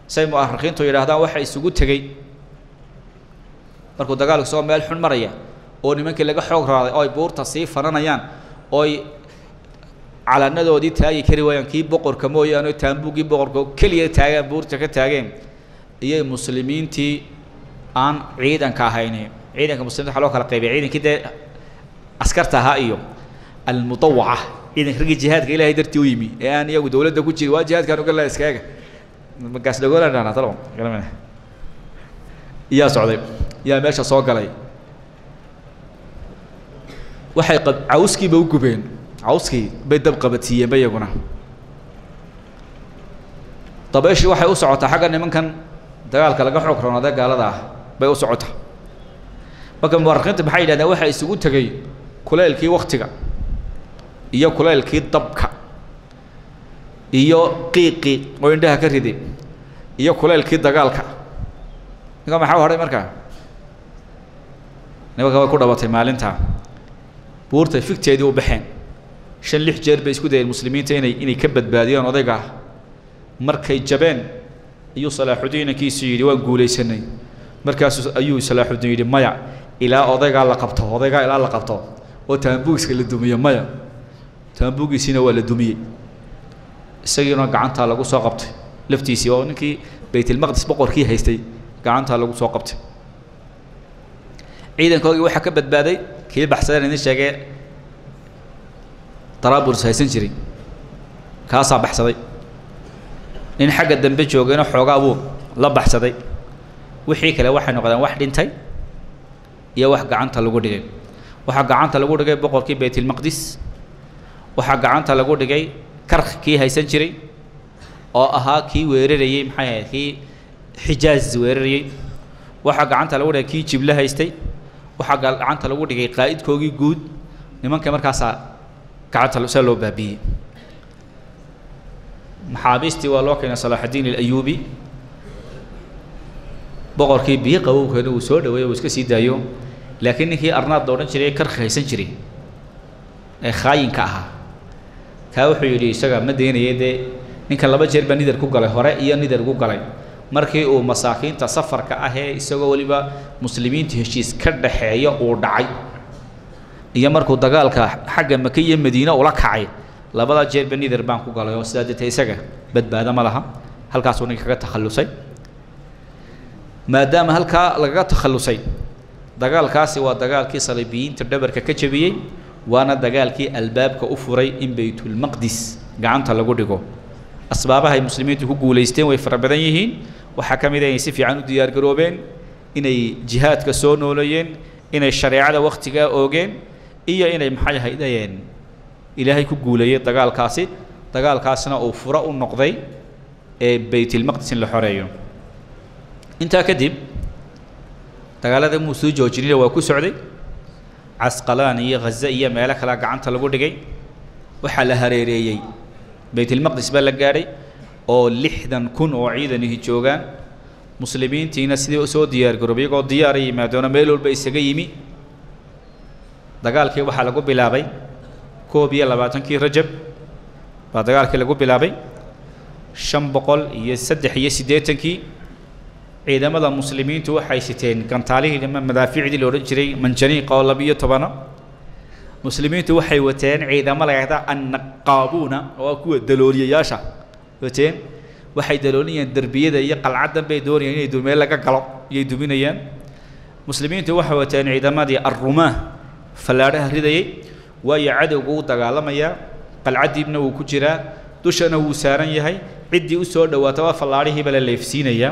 say mu'arriqiintu yiraahdaan waxa isugu tagay markuu dagaalku soo meel xun maraya oo nimankii laga xoog raaday oo ay buurta sii faranayaan oo ay calanadoodii taagi kari waayaan kii boqorka mooyaane taambuugii boqorka kaliya taagan buurta ka taageen iyo muslimiintii aan ciidanka ahayn ciidanka muslimiinta xaloo kala qaybay ciidankii de askarta ahaa iyo المطوعة إذا خرج جهاد كإله يقدر تويمي يعني يقول دولة ده كتير واجهات كانوا كلها إسكاجة مقاس دقولة أنا طلعوا كلامنا يا سعودي يا باشا صاق علي وحي قد عوسكي بوكوبين عوسكي بيدبقى بتسيه بيجونا طب إيش وحي أسعته حاجة إن ممكن دقال كلا جحرك رنا ده قال ده بيأسعته ممكن مورخين بحي ده وحي يسقط تجي كل الكي وقتك iyo kuleelkii dabka iyo qiiqi oo indhaha ka riday iyo kuleelkii dagaalka niga maxaa horay markaa nimanka way ku dhabatay maalinta buurta fikteedii u baxeen 5-6 jeer bay isku dayeen muslimiinta inay ka badbaadiyaan odayga markay jabeen ayuu Salaaxudiin kiisii yiri waan guuleysanay markaas ayuu Salaaxudiin yiri maya ilaa odayga la qabto oo taambuuska la dumiyo maya taambuugiisina waa la dumiyay isaguna gacanta lagu soo qabtay laftiisii oo ninkii Baytul Maqdis boqorkii haystay gacanta lagu soo qabtay ciidankoodii waxa ka badbaaday kii baxsadeen in sheegay Taraabulis haysan jiray kaasa baxsaday in xagga dambe joogayna xoogaa buu la baxsaday wixii kale waxa noqdeen wax dhintay iyo wax gacanta lagu dhigay waxa gacanta lagu dhigay boqorkii Baytul Maqdis waxa gacanta lagu dhigay karkii haysan jiray oo ahaa kii weerarayay maxay ahayd kii Xijaaz weerarayay waxa gacanta lagu dhigay kii Jibla haystay waxa gacanta lagu dhigay qaa'idkoogii guud nimanka markaas gacanta loo baabiyay maxaabiistii waa loo keenay Salaaxadiin al-Ayyubi boqorkii biyo qabowgeeda uu soo dhaweeyay oo iska sii daayo laakiin ninkii arnaad dooran jiray karka haysan jiray ee khaayinka ahaa ka wuxuu yiri isaga ma deenayay ninka 2 jeer baa nidar ku galay hore iyo nidar ku galay markii uu masaakiinta safarka ah ee isagoo waliba muslimiinta heshiis ka dhaxeeyo uu dhacay iyo markuu dagaalka xagga Makka iyo Madiina ula kacay 2 jeer baa nidar baan ku galay oo sidaadii isaga badbaado ma laha halkaas uu ninka ka takhalusay maadaama halka laga takhalusay dagaalkaasi waa dagaalkii Saliibiyiinta dhabarka ka jabiyay وانا دجالكي الباب كأفري إن بيت المقدس جعنت على جودكو أسبابها المسلمين تقول ليستين ويفربدينهين وحكم إذا يسيف عنو ديار جروبين إن جهات كسون ولين إن الشريعة وقت جاء أوجين إيا إن محاجة هيدين إلهي كقولي دجال كاسي دجال كاسنا أفرا النقضي بيت المقدس الحرية أنت كذب دجال هذا مسوج وجنيه وكو سعودي عسقلانية غزائية مالك لا قعنت لو دغاي waxa la hareereeyay Baytul Maqdis baa la gaaray oo 60 kun oo ciidan ah joogan muslimiintiina sidii soo diyaar garoobay oo diyaariyay maadaama meel walba isaga yimi dagaalkii waxa lagu bilaabay 22kii Rajab baa dagaalkii lagu bilaabay 583kii ciidamada muslimiintu waxay siteen gantaalihii madaafiicdii loo oran jiray manjaniiqa oo 12 muslimiintu waxay wateen ciidamo la yiraahdo an-naqaabuna oo kuwa dalooliyayaasha wateen waxay daloonayaan darbiyada iyo qalcadan bay doonayaan inay dumeel laga galo iyo duminayaan muslimiintu waxa wataan ciidamadii arrumaa falaadhaha ridayay waayo cadowgu u dagaalamaya qalcadiibna uu ku jiraa dushana wuu saaran yahay ciddii u soo dhawaata waa fallaadhihiiba la leefsiinaya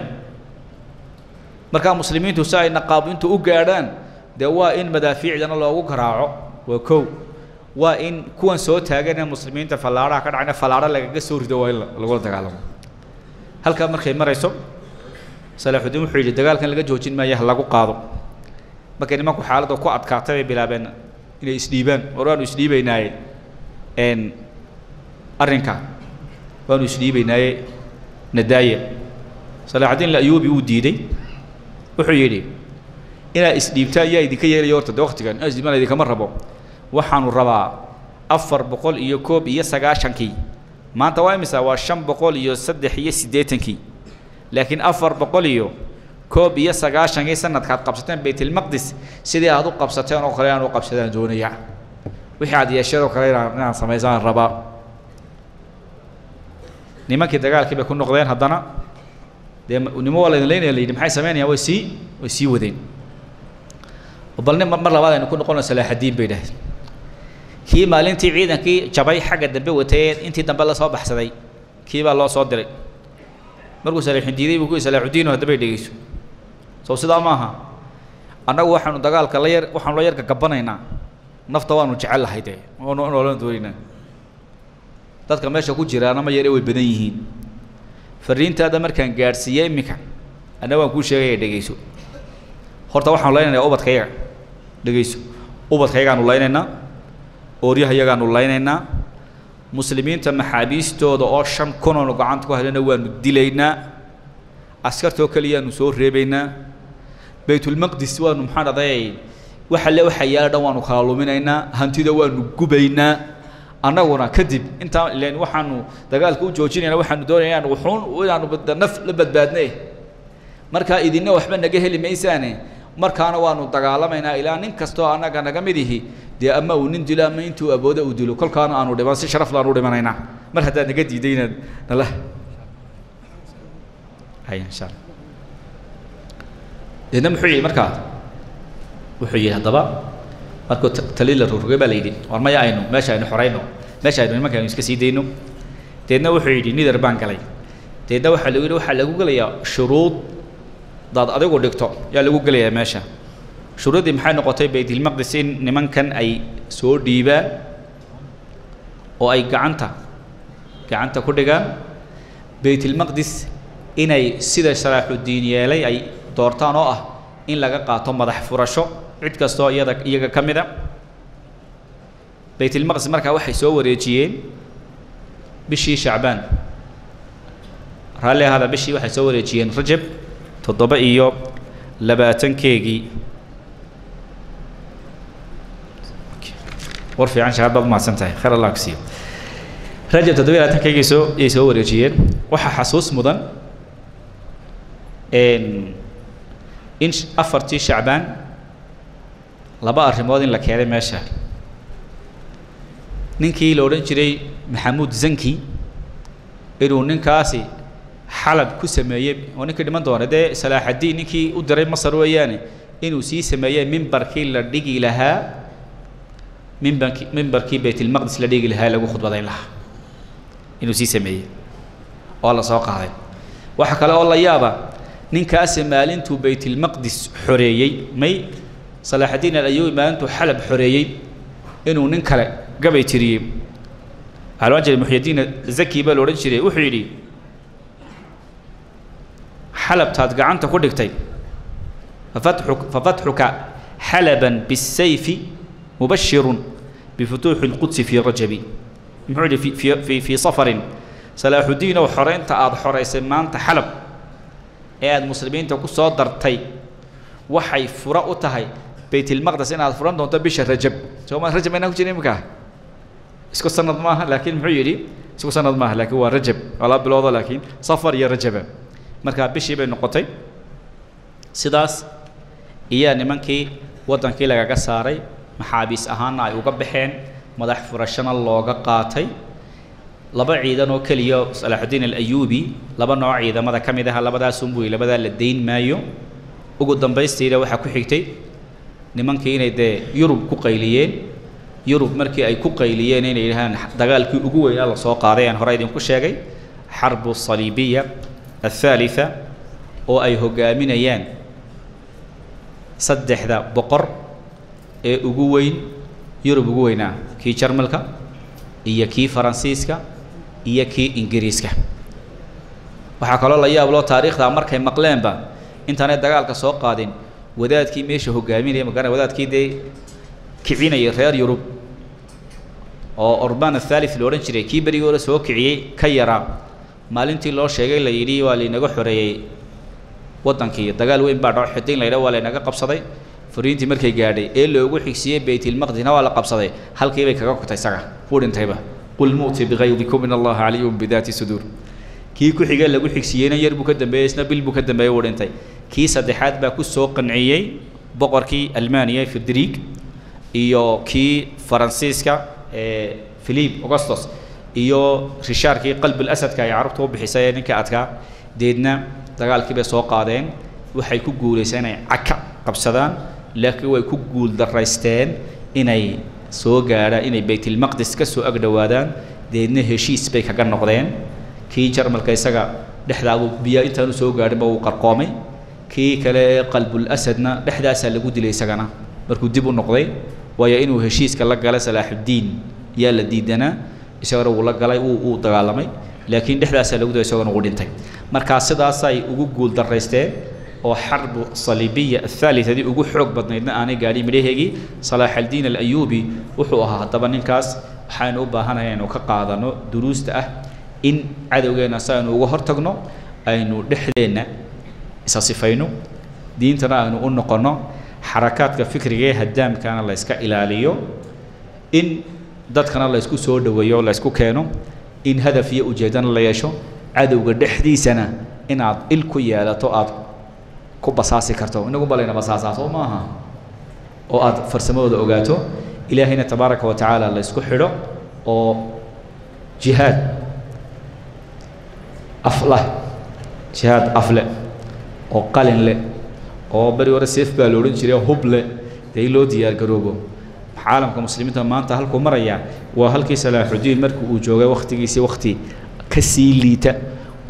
markaa muslimiintu si ay naqaab intu u gaadhaan dee waa in madaafiicdana loogu garaaco waa kow waa in kuwan soo taagan ee muslimiinta fallaadhaha ka dhacayna fallaadho lagaga soo rido waa in lagula dagaalamo halkaa markay marayso salaaxudiin wuxuu yidhi dagaalkan laga joojin maayo ha lagu qaado markay nimanku xaaladda ku adkaatay bay bilaabeen inay isdhiibaan war waanu isdhiibaynaaye arrinka waanu isdhiibaynaaye nadaaye salaaxudiin ayuubi uu diiday wuxuu yidhi inaa isdhiibtaa ayaa idinka yeelaya horta de waqtigan isdhiibana idinkama rabo waxaanu rabaa 491 maanta waa imisa waa 583 laakiin 491 sanadkaad qabsateen baytilmaqdis sidii aad u qabsateen oo kale aan u qabsadaan doonaya wixii aad yeeshado kale inaan samaysaan rabaa nimankii dagaalkii bay ku noqdeen haddana dee nimo waa laydin leynaya la yidhi maxay samaynayaan way sii wadeen balne mar labaad aynu ku noqono salaaxadiin bay dhahdeen kii maalintii ciidankii jabay xagga dambe watay intii dambe la soo baxsaday kii baa loo soo diray markuu salaaxin diiday buu ku yidhi salaaxudiino haddaba dhegeyso soo sidaa maaha annagu waxaanu dagaalka waxaanu la yarka gabanaynaa nafta waanu jecel lahay dee noolan doonaynaa dadka meesha ku jiraana ma yare way badan yihiin fariintaada markaan gaadhsiiyey iminka annaga waan kuu sheegaya dhegeyso horta waxaanu laynaynaa ubadkayaga dhegeyso ubadkayagaanu laynaynaa ooryahayagaanu laynaynaa muslimiinta maxaabiistooda oo 5,000 oo gacanta ku helana waanu dilaynaa askartoo kaliyaanu soo reebaynaa baytulmaqdis waanu maxaan aday waxa yaala dhan waanu kala luminaynaa hantida waanu gubaynaa annaguna kadib inta ileen waxaanu dagaalka u joojinaynaa waxaanu doonaynaa inaanu naf la badbaadnay markaa idinna waxba naga heli maysaane markaana waanu dagaalamaynaa ilaa nin kastoo annaga naga mid ihi dee ama uu nin dilo ama intuu abooda uu dilo kolkaana aanu dhiman si sharaf laanu dhimanaynaa mar haddaad naga diiday inaad nala hay insha allah deedna muxuu yidhi markaa wuxuu yidhi haddaba markuu taliil la rogrogay baa la yidhi war maya aynu meesha aynu xorayno meesha aynu nimanka aynu iska sii dayno deedna wuxuu yidhi nidar baan galay deedna waxaa lagu yidhi waxaa lagu gelayaa shuruud daad adigu dhigto yaa lagu gelayaa meesha shuruuddii maxay noqotay baytilmaqdis in nimankan ay soo dhiibaan oo ay gacanta ku dhigaan baytilmaqdis inay sida salaaxudiin yeelay ay doortaan oo ah in laga qaato madax furasho cid kastoo iyaga ka mida baytilmaqdis markaa waxay soo wareejiyeen bishii shacbaan raalli ahada bishii waxay soo wareejiyeen rajab 27 war fiican shahaad baad mahadsan tahay khayr allah ku siiyo rajab 27 soo wareejiyeen waxa xasuus mudan in 4 shacbaan laba arrimood in la keenay meesha ninkii la odhan jiray maxamuud zanki inuu ninkaasi xalab ku sameeyey oo ninkii dhiman doona dee salaaxadiin ninkii u diray masar weeyaane inuu sii sameeyey mimbarkii la dhigi lahaa mimbarkii baytilmaqdis la dhigi lahaa lagu khudbadayn lahaa inuu sii sameeyey oo la soo qaaday waxa kale oo la yaaba ninkaasi maalintuu baytilmaqdis xoreeyey may salaaxadiin al-ayuubi maalintuu xalab xoreeyey inuu nin kale gabay tiriyey waxaa loodhan jiray muxyidiin zaki baa la odhan jiray wuxuu yidhi xalabtaad gacanta ku dhigtay fafatxuka xalaban bisayfi mubashirun bifutuuxi lqudsi fii rajabi muxuu yidhi fii safarin salaaxudiin oo xoreynta aada xoreysay maanta xalab ee aada muslimiinta ku soo dartay waxay fura u tahay baytilmaqdis inaad furan doonto bisha rajab sooma rajab aynaan ku jirin imika isku sanad maaha laakiin muxuu yidhi isku sanad maaha laakiin waa rajab waa laba biloodo laakiin safar iyo rajaba markaa bishii bay noqotay sidaas iyaa nimankii waddankii lagaga saaray maxaabiis ahaanna ay uga baxeen madax furashana looga qaatay laba ciidan oo kaliya Salaaxudiin al-Ayyubi laba nooc ciidamada kamid ah labadaas unbuu labada la deyn maayo ugu dambaystiina waxa ku xigtay nimankii inay Yurub ku qayliyeen Yurub markii ay ku qayliyeen inay yiraahdaan dagaalkii ugu weyn la soo qaaday aan hore idin ku sheegay xarbu saliibiyya الثالثة oo ay hogaaminayaan saddexda boqor ee ugu weyn Yurub ugu weynaa kii Jarmalka iyo kii Faransiiska iyo kii Ingiriiska waxa kale la yaab loo taariikhda markay maqleenba intaanay dagaalka soo qaadin wadaadkii meesha hogaaminaya magana wadaadkii kicinay reer Yurub oo Orbaan الثالث loo oran jiray kii bariga hore soo kiciyay ka yaraa maalintii loo sheegay la yiri waa linaga xoreeyay wadankii dagaal weyn baa dhaco xidin la yiraahdo waa linaga qabsaday fariintii markay gaadhay ee loogu xigsiyay Baytul Maqdis waa la qabsaday halkii bay kaga kutay saga fuudintayba qul muuti bighaydikum in Allah aliyum bidati sudur kii ku xigay lagu xigsiyayna yar buu ka dambeeyay bil buu ka dambeeyay wadintay kii saddexaad baa ku soo qanciyay boqorkii Almaaniya Frederick iyo kii Faransiiska Philippe Augustus iyo rishaarkii qalb al-asadka ay carabtu u bixisay ninka adka deedna dagaalkii bay soo qaadeen waxay ku guuleysay inay caka qabsadaan laakiin way ku guul daraysteen inay soo gaaraan inay Baytul Maqdis ka soo agdhawaadaan deedna heshiis bay kaga noqdeen kii Jarmalka isaga dhexdaadu biyo intaanu soo gaarin baa uu qarqoomay kii kale qalb al-asadna dhexdaas lagu dilay isagana markuu dib u noqday way inuu heshiiska la galay Salaaxudiin yaa la diidana isagoo uu la galay uu dagaalamay laakiin dhexdaas lagu dilay isagoo uu dhintay marka sidaas ay ugu guul daraysteen oo xarbu saliibiyya الثالثة dii ugu xoog badnaydna aanay gaadhin midhaheegi Salaaxudiin al-Ayyubi wuxuu ahaa hadaba ninkaas waxaan u baahanahay inuu ka qaadano duruusta ah in cadawgeena saanu uga hortagno aynu dhexdeena isa sifayno diintana aynu u noqono xarakaadka fikriga ee hadaamkana la iska ilaaliyo in dadkana la isku soo dhaweeyo la isku keeno in hadaf iyo ujeedana la yeesho cadawga dhexdiisana inaad il ku yeelato aad ku basaasi karto inagu balayna basaasato maaha oo aad farsamadooda ogaato ilaahayna tabaaraka wa tacaala la isku xidho oo jihaad afle oo qalin leh oo bari hore seef baa loo oran jiray hub leh day loo diyaar garoobo caalamka muslimiinta maanta halku maraya waa halkii Salaaxudiin markii uu joogay waqtigiisa waqti ka sii liita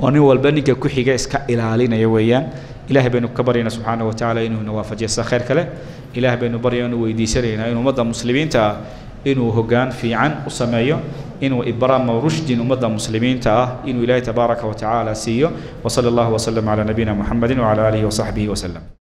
oo nin walba ninka ku xiga iska ilaalinaya weeyaan ilaahay baynu ka baryana subhanahu wa ta'ala inuu nawaafajiyo khayr kale ilaahay baynu baryana weydiisanayna inuu ummadda muslimiinta inuu hogaan fiican u sameeyo inuu ibraam rushdin ummadda muslimiinta inuu ilaahay tabaaraka wa ta'ala siiyo wa sallallahu wa sallam ala nabina Muhammadin wa ala alihi wa sahbihi wa sallam